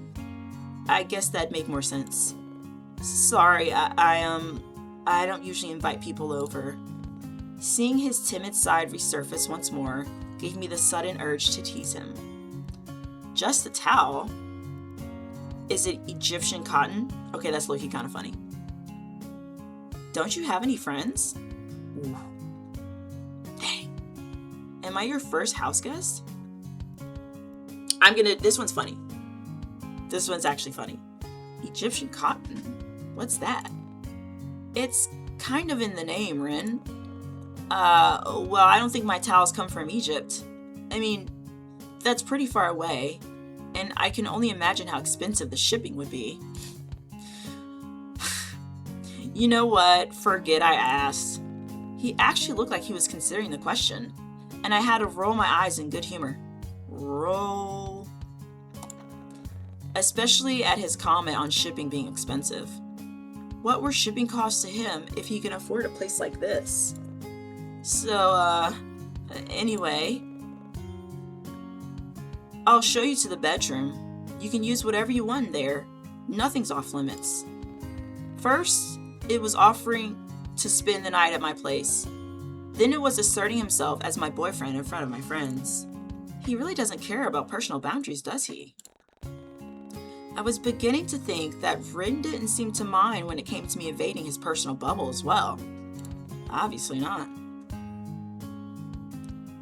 I guess that'd make more sense. Sorry, I don't usually invite people over. Seeing his timid side resurface once more gave me the sudden urge to tease him. Just a towel? Is it Egyptian cotton? Okay, that's low-key kind of funny. Don't you have any friends? Ooh. Dang. Am I your first house guest? This one's funny. This one's actually funny. Egyptian cotton? What's that? It's kind of in the name, Ren. Well, I don't think my towels come from Egypt. I mean, that's pretty far away, and I can only imagine how expensive the shipping would be. You know what? Forget I asked. He actually looked like he was considering the question, and I had to roll my eyes in good humor. Roll. Especially at his comment on shipping being expensive. What were shipping costs to him if he can afford a place like this? So, anyway, I'll show you to the bedroom. You can use whatever you want there. Nothing's off limits. First, it was offering to spend the night at my place. Then it was asserting himself as my boyfriend in front of my friends. He really doesn't care about personal boundaries, does he? I was beginning to think that Ren didn't seem to mind when it came to me invading his personal bubble as well. Obviously not.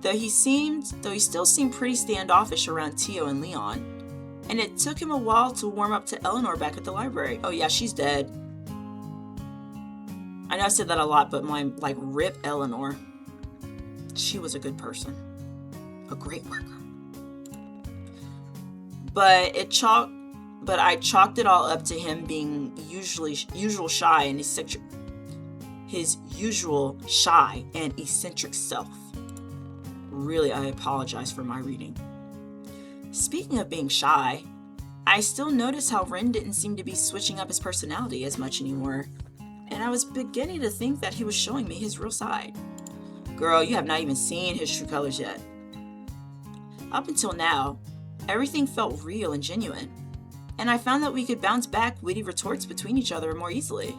Though he still seemed pretty standoffish around Tio and Leon, and it took him a while to warm up to Eleanor back at the library. Oh yeah, she's dead. I know I said that a lot, but rip Eleanor. She was a good person. A great worker. But I chalked it all up to him being usual shy and eccentric. His usual shy and eccentric self. Really, I apologize for my reading. Speaking of being shy, I still noticed how Ren didn't seem to be switching up his personality as much anymore, and I was beginning to think that he was showing me his real side. Girl, you have not even seen his true colors yet. Up until now, everything felt real and genuine, and I found that we could bounce back witty retorts between each other more easily.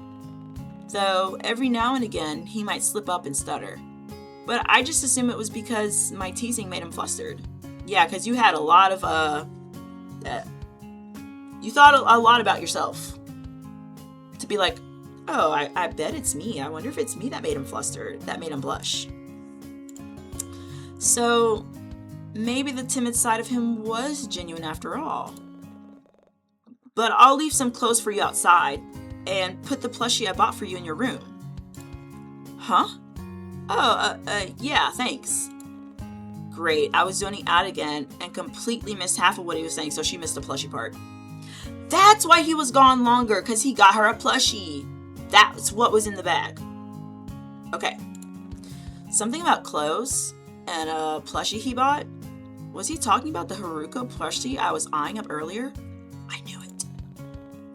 Though, every now and again, he might slip up and stutter. But I just assume it was because my teasing made him flustered. Yeah, because you had a lot of, you thought a lot about yourself. To be like, oh, I bet it's me. I wonder if it's me that made him flustered, that made him blush. So, maybe the timid side of him was genuine after all. But I'll leave some clothes for you outside, and put the plushie I bought for you in your room. Huh? Oh, yeah, thanks. Great, I was zoning out again and completely missed half of what he was saying, so she missed the plushie part. That's why he was gone longer, because he got her a plushie. That's what was in the bag. Okay. Something about clothes and a plushie he bought? Was he talking about the Haruko plushie I was eyeing up earlier? I knew it.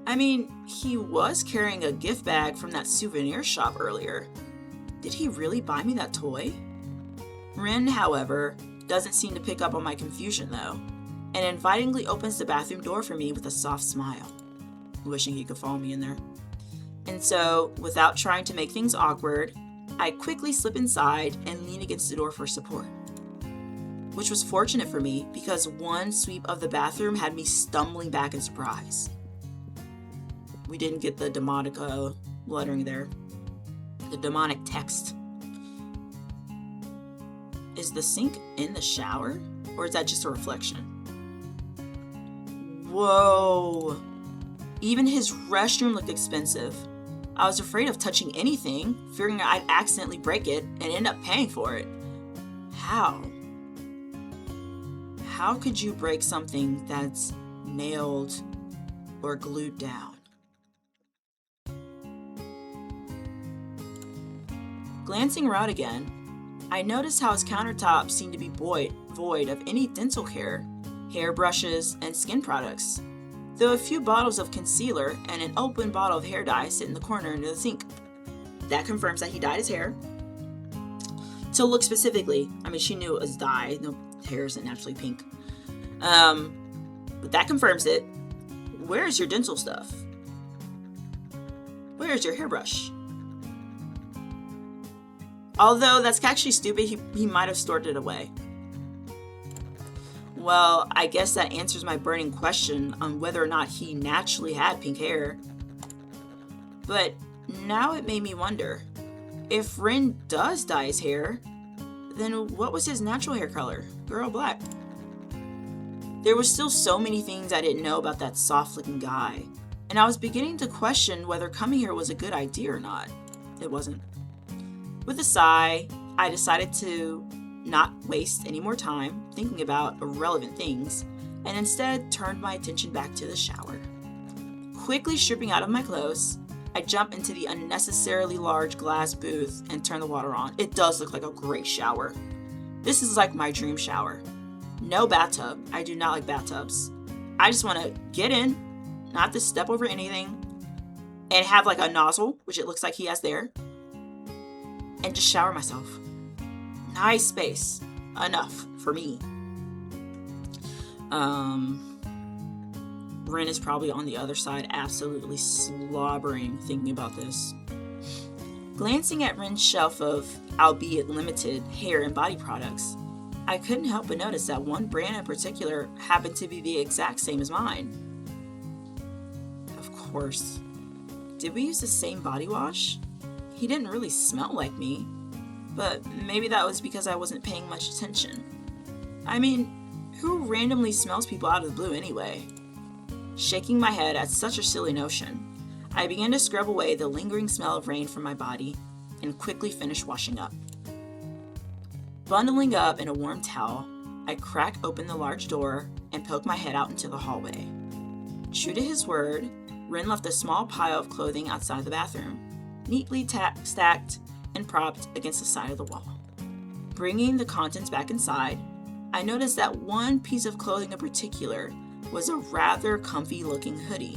I mean, he was carrying a gift bag from that souvenir shop earlier. Did he really buy me that toy? Ren, however, doesn't seem to pick up on my confusion though, and invitingly opens the bathroom door for me with a soft smile, wishing he could follow me in there. And so, without trying to make things awkward, I quickly slip inside and lean against the door for support. Which was fortunate for me because one sweep of the bathroom had me stumbling back in surprise. We didn't get the demonic lettering there. The demonic text. Is the sink in the shower? Or is that just a reflection? Whoa! Even his restroom looked expensive. I was afraid of touching anything, fearing I'd accidentally break it and end up paying for it. How? How could you break something that's nailed or glued down? Glancing around again, I noticed how his countertop seemed to be void of any dental care, hairbrushes, and skin products, though a few bottles of concealer and an open bottle of hair dye sit in the corner near the sink. That confirms that he dyed his hair. To look specifically, I mean, she knew it was dye. No, hair isn't naturally pink. But that confirms it. Where is your dental stuff? Where is your hairbrush? Although that's actually stupid, he might have stored it away. Well, I guess that answers my burning question on whether or not he naturally had pink hair. But now it made me wonder, if Ren does dye his hair, then what was his natural hair color? Girl, black. There was still so many things I didn't know about that soft-looking guy, and I was beginning to question whether coming here was a good idea or not. It wasn't. With a sigh, I decided to not waste any more time thinking about irrelevant things, and instead turned my attention back to the shower. Quickly stripping out of my clothes, I jump into the unnecessarily large glass booth and turn the water on. It does look like a great shower. This is like my dream shower. No bathtub. I do not like bathtubs. I just want to get in, not have to step over anything, and have like a nozzle, which it looks like he has there, and just shower myself. Nice space. Enough for me. Ren is probably on the other side, absolutely slobbering, thinking about this. Glancing at Ren's shelf of, albeit limited, hair and body products, I couldn't help but notice that one brand in particular happened to be the exact same as mine. Of course. Did we use the same body wash? He didn't really smell like me, but maybe that was because I wasn't paying much attention. I mean, who randomly smells people out of the blue anyway? Shaking my head at such a silly notion, I began to scrub away the lingering smell of rain from my body and quickly finished washing up. Bundling up in a warm towel, I crack open the large door and poke my head out into the hallway. True to his word, Ren left a small pile of clothing outside the bathroom, neatly stacked and propped against the side of the wall. Bringing the contents back inside, I noticed that one piece of clothing in particular was a rather comfy looking hoodie.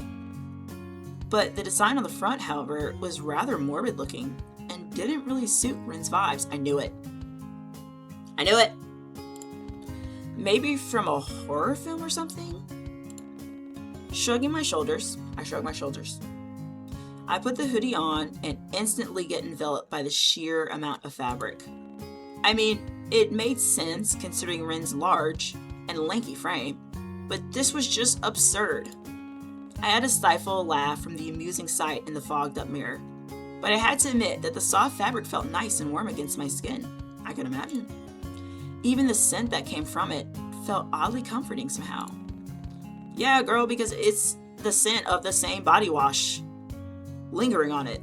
But the design on the front, however, was rather morbid looking and didn't really suit Ren's vibes. I knew it. Maybe from a horror film or something? Shrugging my shoulders, I shrug my shoulders. I put the hoodie on and instantly get enveloped by the sheer amount of fabric. I mean, it made sense considering Ren's large and lanky frame, but this was just absurd. I had to stifle a laugh from the amusing sight in the fogged up mirror, but I had to admit that the soft fabric felt nice and warm against my skin. I could imagine. Even the scent that came from it felt oddly comforting somehow. Yeah, girl, because it's the scent of the same body wash lingering on it,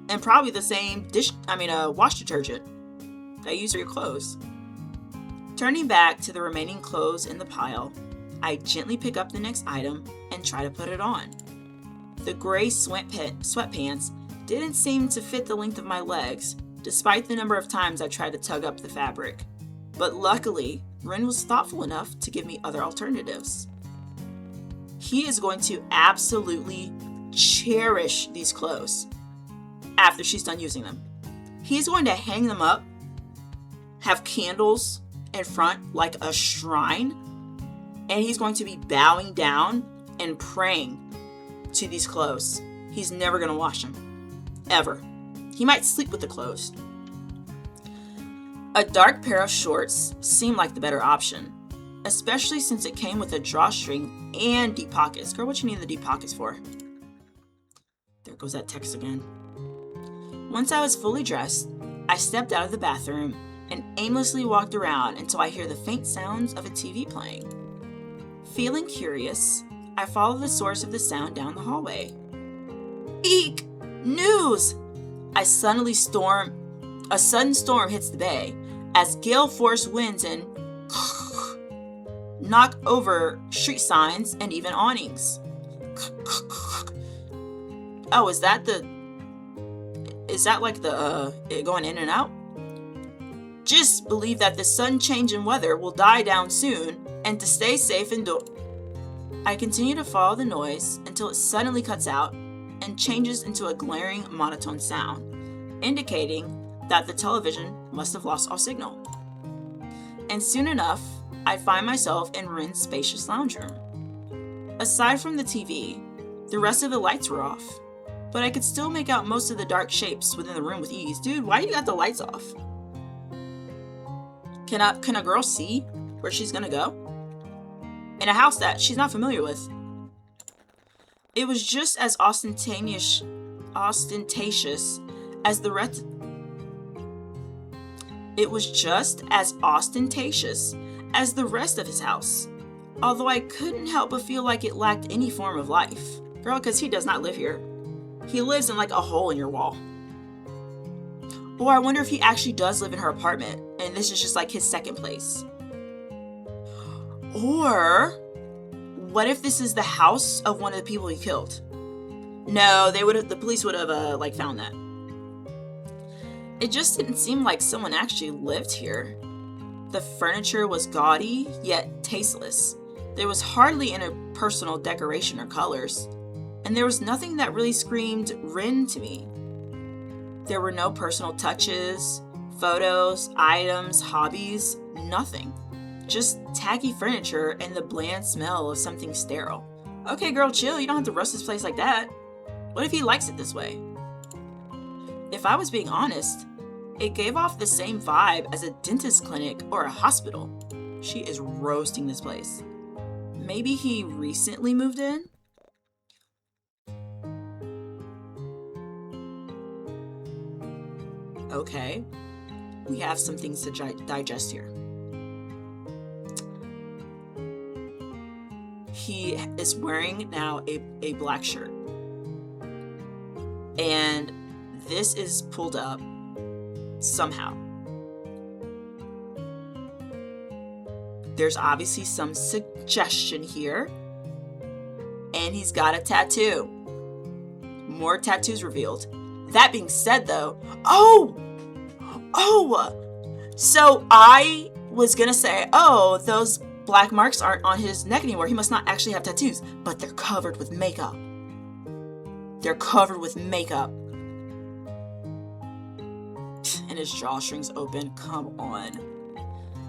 and probably the same wash detergent that you use for your clothes. Turning back to the remaining clothes in the pile, I gently pick up the next item and try to put it on. The gray sweatpants didn't seem to fit the length of my legs, despite the number of times I tried to tug up the fabric. But luckily, Ren was thoughtful enough to give me other alternatives. He is going to absolutely cherish these clothes after she's done using them. He's going to hang them up, have candles in front like a shrine, and he's going to be bowing down and praying to these clothes. He's never going to wash them. Ever. He might sleep with the clothes. A dark pair of shorts seemed like the better option, especially since it came with a drawstring and deep pockets. Girl, what you need the deep pockets for? There goes that text again. Once I was fully dressed, I stepped out of the bathroom and aimlessly walked around until I hear the faint sounds of a TV playing. Feeling curious, I follow the source of the sound down the hallway. Eek! News! A sudden storm hits the bay as gale force winds and knock over street signs and even awnings. Oh, is that like the it going in and out? Just believe that the sudden change in weather will die down soon, and to stay safe indoors. I continue to follow the noise until it suddenly cuts out and changes into a glaring monotone sound, indicating that the television must have lost all signal. And soon enough, I find myself in Ren's spacious lounge room. Aside from the TV, the rest of the lights were off, but I could still make out most of the dark shapes within the room with ease. Dude, why you got the lights off? Can a girl see where she's gonna go? In a house that she's not familiar with. It was just as ostentatious as the rest. It was just as ostentatious as the rest of his house, although I couldn't help but feel like it lacked any form of life. Girl, because he does not live here. He lives in like a hole in your wall. Or I wonder if he actually does live in her apartment, and this is just like his second place. Or what if this is the house of one of the people he killed? No, the police would have, like, found that. It just didn't seem like someone actually lived here. The furniture was gaudy, yet tasteless. There was hardly any personal decoration or colors, and there was nothing that really screamed Ren to me. There were no personal touches, photos, items, hobbies, nothing. Just tacky furniture and the bland smell of something sterile. Okay, girl, chill. You don't have to rush this place like that. What if he likes it this way? If I was being honest, it gave off the same vibe as a dentist clinic or a hospital. She is roasting this place. Maybe he recently moved in? Okay, we have some things to digest here. He is wearing now a black shirt. And this is pulled up somehow. There's obviously some suggestion here. And he's got a tattoo. More tattoos revealed. That being said, though, so I was gonna say, oh, those black marks aren't on his neck anymore. He must not actually have tattoos, but they're covered with makeup. They're covered with makeup. And his jawstrings open. Come on.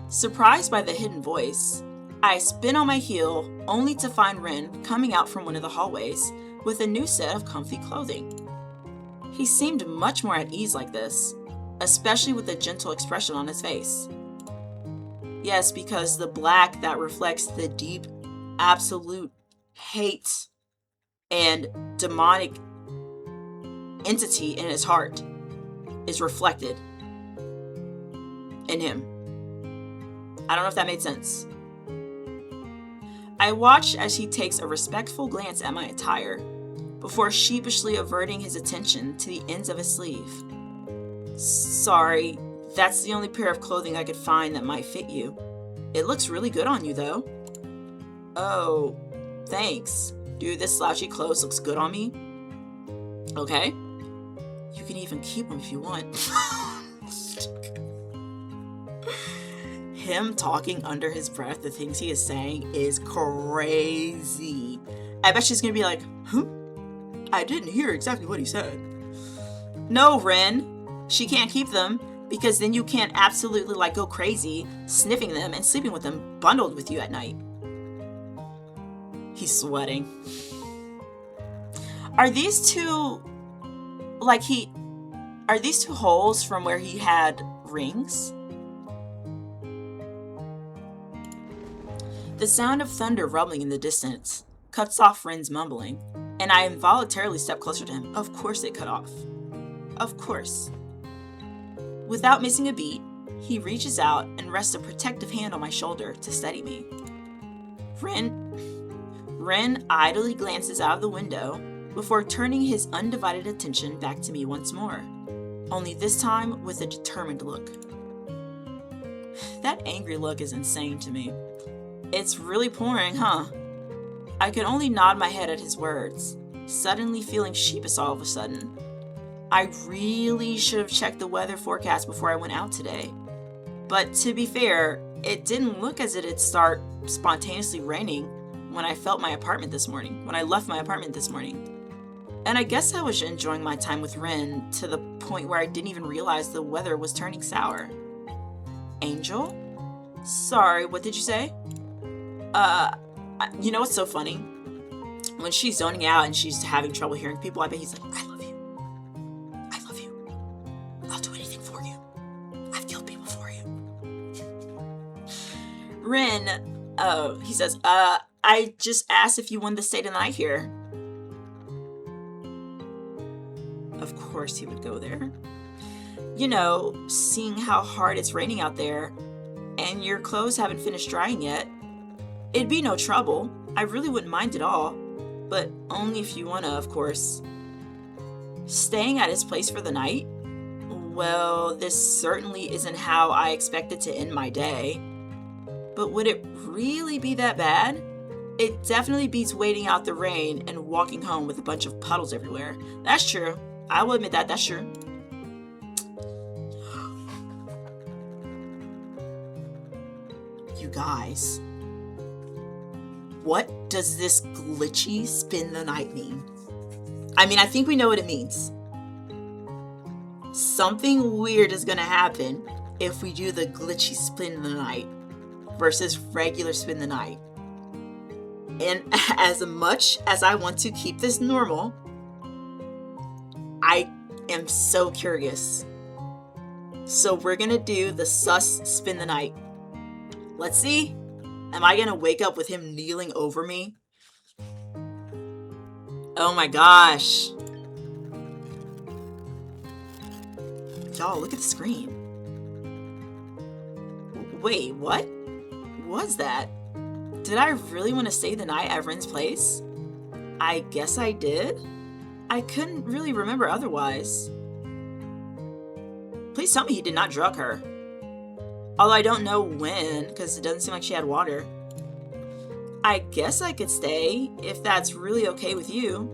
Surprised by the hidden voice, I spin on my heel, only to find Ren coming out from one of the hallways with a new set of comfy clothing. He seemed much more at ease like this, especially with a gentle expression on his face. Yes, because the black that reflects the deep, absolute hate and demonic entity in his heart is reflected in him. I don't know if that made sense. I watch as he takes a respectful glance at my attire before sheepishly averting his attention to the ends of his sleeve. Sorry, that's the only pair of clothing I could find that might fit you. It looks really good on you, though. Oh, thanks. Dude, this slouchy clothes looks good on me. Okay. You can even keep them if you want. Him talking under his breath, the things he is saying is crazy. I bet she's gonna be like, huh? I didn't hear exactly what he said. No, Ren. She can't keep them because then you can't absolutely like go crazy sniffing them and sleeping with them bundled with you at night. He's sweating. Are these two holes from where he had rings? The sound of thunder rumbling in the distance cuts off Ren's mumbling, and I involuntarily step closer to him. Of course it cut off. Of course. Without missing a beat, he reaches out and rests a protective hand on my shoulder to steady me. Ren idly glances out of the window before turning his undivided attention back to me once more, only this time with a determined look. That angry look is insane to me. It's really pouring, huh? I could only nod my head at his words, suddenly feeling sheepish all of a sudden. I really should have checked the weather forecast before I went out today. But to be fair, it didn't look as if it'd start spontaneously raining when I left my apartment this morning. And I guess I was enjoying my time with Ren to the point where I didn't even realize the weather was turning sour. Angel? Sorry, what did you say? You know what's so funny? When she's zoning out and she's having trouble hearing people, I bet he's like, I love you. I love you. I'll do anything for you. I've killed people for you. Ren, he says, I just asked if you wanted to stay the night here. Of course he would go there. You know, seeing how hard it's raining out there, and your clothes haven't finished drying yet, it'd be no trouble. I really wouldn't mind at all, but only if you wanna, of course. Staying at his place for the night? Well, this certainly isn't how I expected to end my day. But would it really be that bad? It definitely beats waiting out the rain and walking home with a bunch of puddles everywhere. That's true. I will admit that. That's true. You guys, what does this glitchy spend the night mean? I mean, I think we know what it means. Something weird is gonna happen if we do the glitchy spend the night versus regular spend the night. And as much as I want to keep this normal, I am so curious. So we're gonna do the sus spend the night. Let's see. Am I gonna wake up with him kneeling over me? Oh my gosh. Y'all, look at the screen. Wait, what? Was that? Did I really want to stay the night at Ren's place? I guess I did. I couldn't really remember otherwise. Please tell me he did not drug her. Although I don't know when, because it doesn't seem like she had water. I guess I could stay, if that's really okay with you.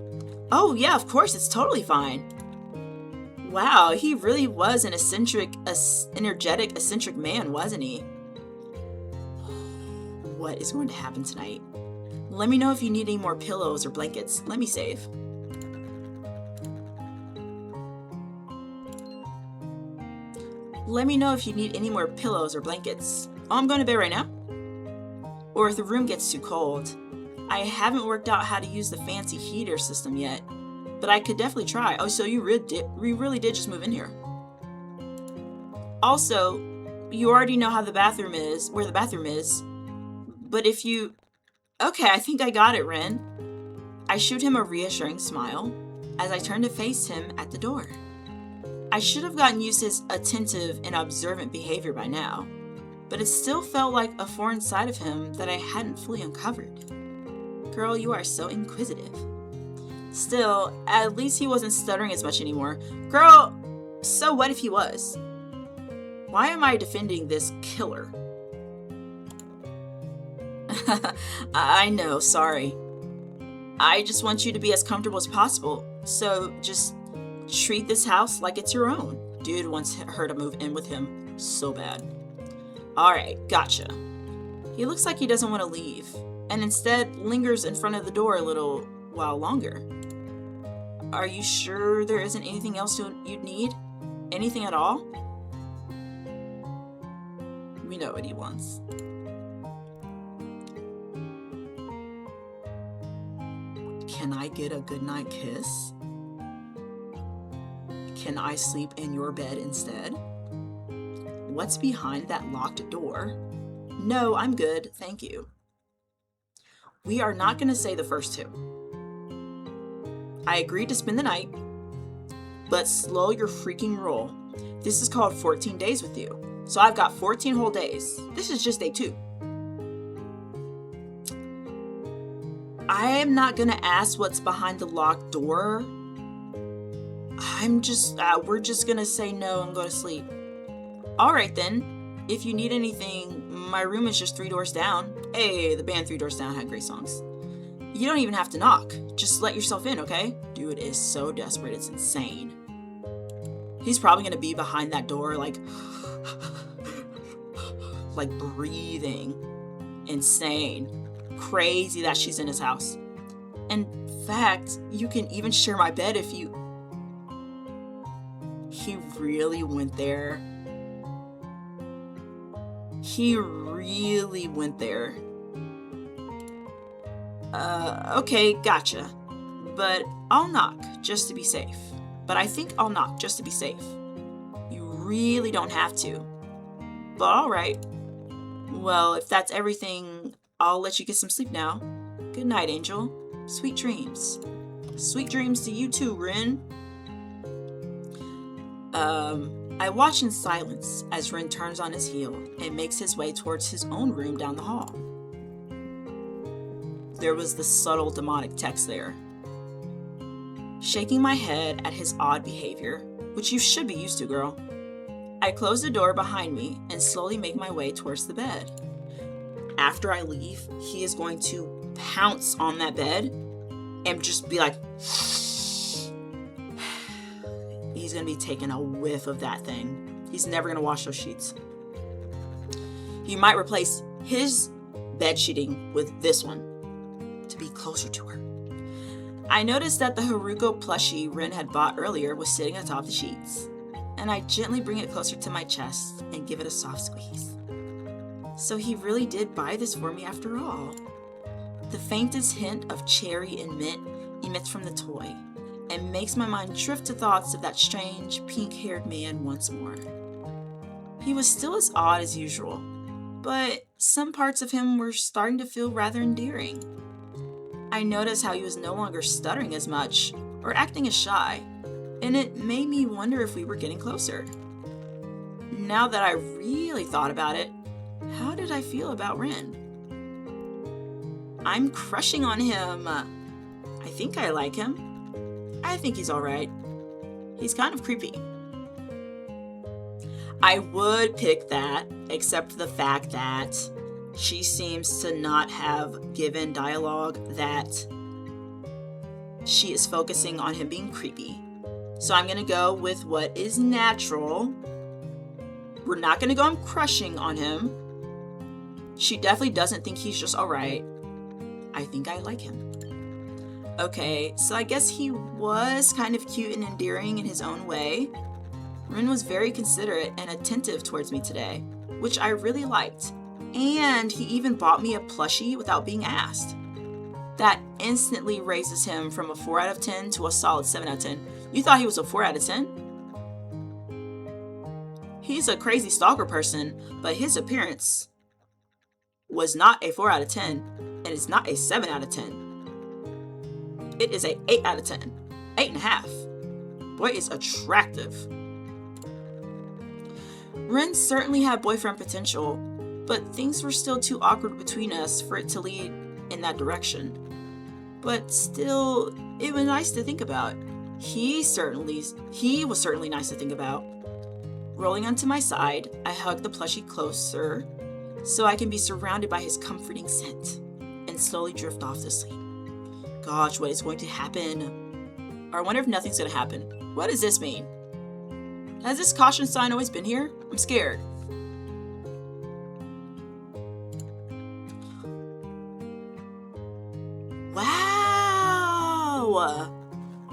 Oh yeah, of course, it's totally fine. Wow, he really was an energetic, eccentric man, wasn't he? What is going to happen tonight? Let me know if you need any more pillows or blankets. Let me save. Let me know if you need any more pillows or blankets. Oh, I'm going to bed right now. Or if the room gets too cold. I haven't worked out how to use the fancy heater system yet, but I could definitely try. Oh, so you really did just move in here. Also, you already know how the bathroom is, where the bathroom is. But if you... Okay, I think I got it, Ren. I shoot him a reassuring smile as I turn to face him at the door. I should have gotten used to his attentive and observant behavior by now, but it still felt like a foreign side of him that I hadn't fully uncovered. Girl, you are so inquisitive. Still, at least he wasn't stuttering as much anymore. Girl, so what if he was? Why am I defending this killer? I know, sorry. I just want you to be as comfortable as possible, so just treat this house like it's your own. Dude wants her to move in with him so bad. Alright, gotcha. He looks like he doesn't want to leave, and instead lingers in front of the door a little while longer. Are you sure there isn't anything else you'd need? Anything at all? We know what he wants. Can I get a goodnight kiss? Can I sleep in your bed instead? What's behind that locked door? No, I'm good, thank you. We are not going to say the first two. I agreed to spend the night, but slow your freaking roll. This is called 14 days with you, so I've got 14 whole days. This is just day 2. I am not going to ask what's behind the locked door. We're just gonna say no and go to sleep. Alright then, if you need anything, my room is just 3 doors down. Hey, the band 3 Doors Down had great songs. You don't even have to knock, just let yourself in, okay? Dude is so desperate, it's insane. He's probably gonna be behind that door, like breathing. Insane. Crazy that she's in his house. In fact, you can even share my bed if you... He really went there. He really went there. Okay, gotcha. But I'll knock, just to be safe. But I think I'll knock, just to be safe. You really don't have to. But alright. Well, if that's everything, I'll let you get some sleep now. Good night, Angel. Sweet dreams. Sweet dreams to you too, Ren. I watch in silence as Ren turns on his heel and makes his way towards his own room down the hall. There was the subtle demonic text there. Shaking my head at his odd behavior, which you should be used to, girl, I close the door behind me and slowly make my way towards the bed. After I leave, he is going to pounce on that bed and just be like, he's gonna be taking a whiff of that thing. He's never gonna wash those sheets. He might replace his bed sheeting with this one to be closer to her. I noticed that the Haruko plushie Ren had bought earlier was sitting atop the sheets, and I gently bring it closer to my chest and give it a soft squeeze. So he really did buy this for me after all. The faintest hint of cherry and mint emits from the toy and makes my mind drift to thoughts of that strange pink-haired man once more. He was still as odd as usual, but some parts of him were starting to feel rather endearing. I noticed how he was no longer stuttering as much or acting as shy, and it made me wonder if we were getting closer. Now that I really thought about it, how did I feel about Ren? I'm crushing on him. I think I like him. I think he's alright. He's kind of creepy. I would pick that, except for the fact that she seems to not have given dialogue that she is focusing on him being creepy. So I'm gonna go with what is natural. We're not gonna go I'm crushing on him. She definitely doesn't think he's just alright. I think I like him. Okay, so I guess he was kind of cute and endearing in his own way. Ren was very considerate and attentive towards me today, which I really liked. And he even bought me a plushie without being asked. That instantly raises him from a 4 out of 10 to a solid 7 out of 10. You thought he was a 4 out of 10? He's a crazy stalker person, but his appearance was not a 4 out of 10, and it's not a 7 out of 10. It is a 8 out of 10. 8.5. Boy is attractive. Ren certainly had boyfriend potential, but things were still too awkward between us for it to lead in that direction. But still, it was nice to think about. He was certainly nice to think about. Rolling onto my side, I hug the plushie closer so I can be surrounded by his comforting scent and slowly drift off to sleep. Gosh, what is going to happen? Or I wonder if nothing's going to happen. What does this mean? Has this caution sign always been here? I'm scared. Wow!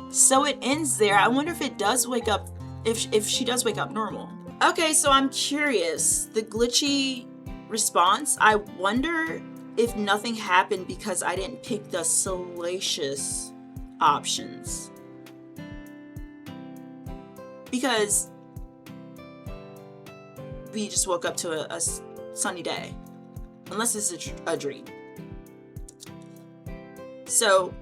So it ends there. I wonder if it does wake up, if she does wake up normal. Okay, so I'm curious. The glitchy response, I wonder if nothing happened because I didn't pick the salacious options. Because we just woke up to a sunny day. Unless it's a dream. So,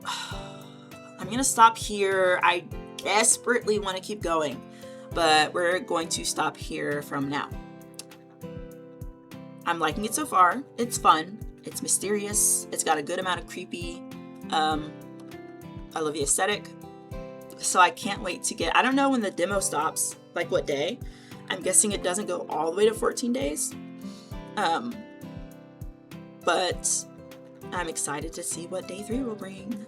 I'm gonna stop here. I desperately want to keep going, but we're going to stop here from now. I'm liking it so far. It's fun. It's mysterious. It's got a good amount of creepy. I love the aesthetic. So I can't wait to get... I don't know when the demo stops, like what day. I'm guessing it doesn't go all the way to 14 days. But I'm excited to see what day 3 will bring.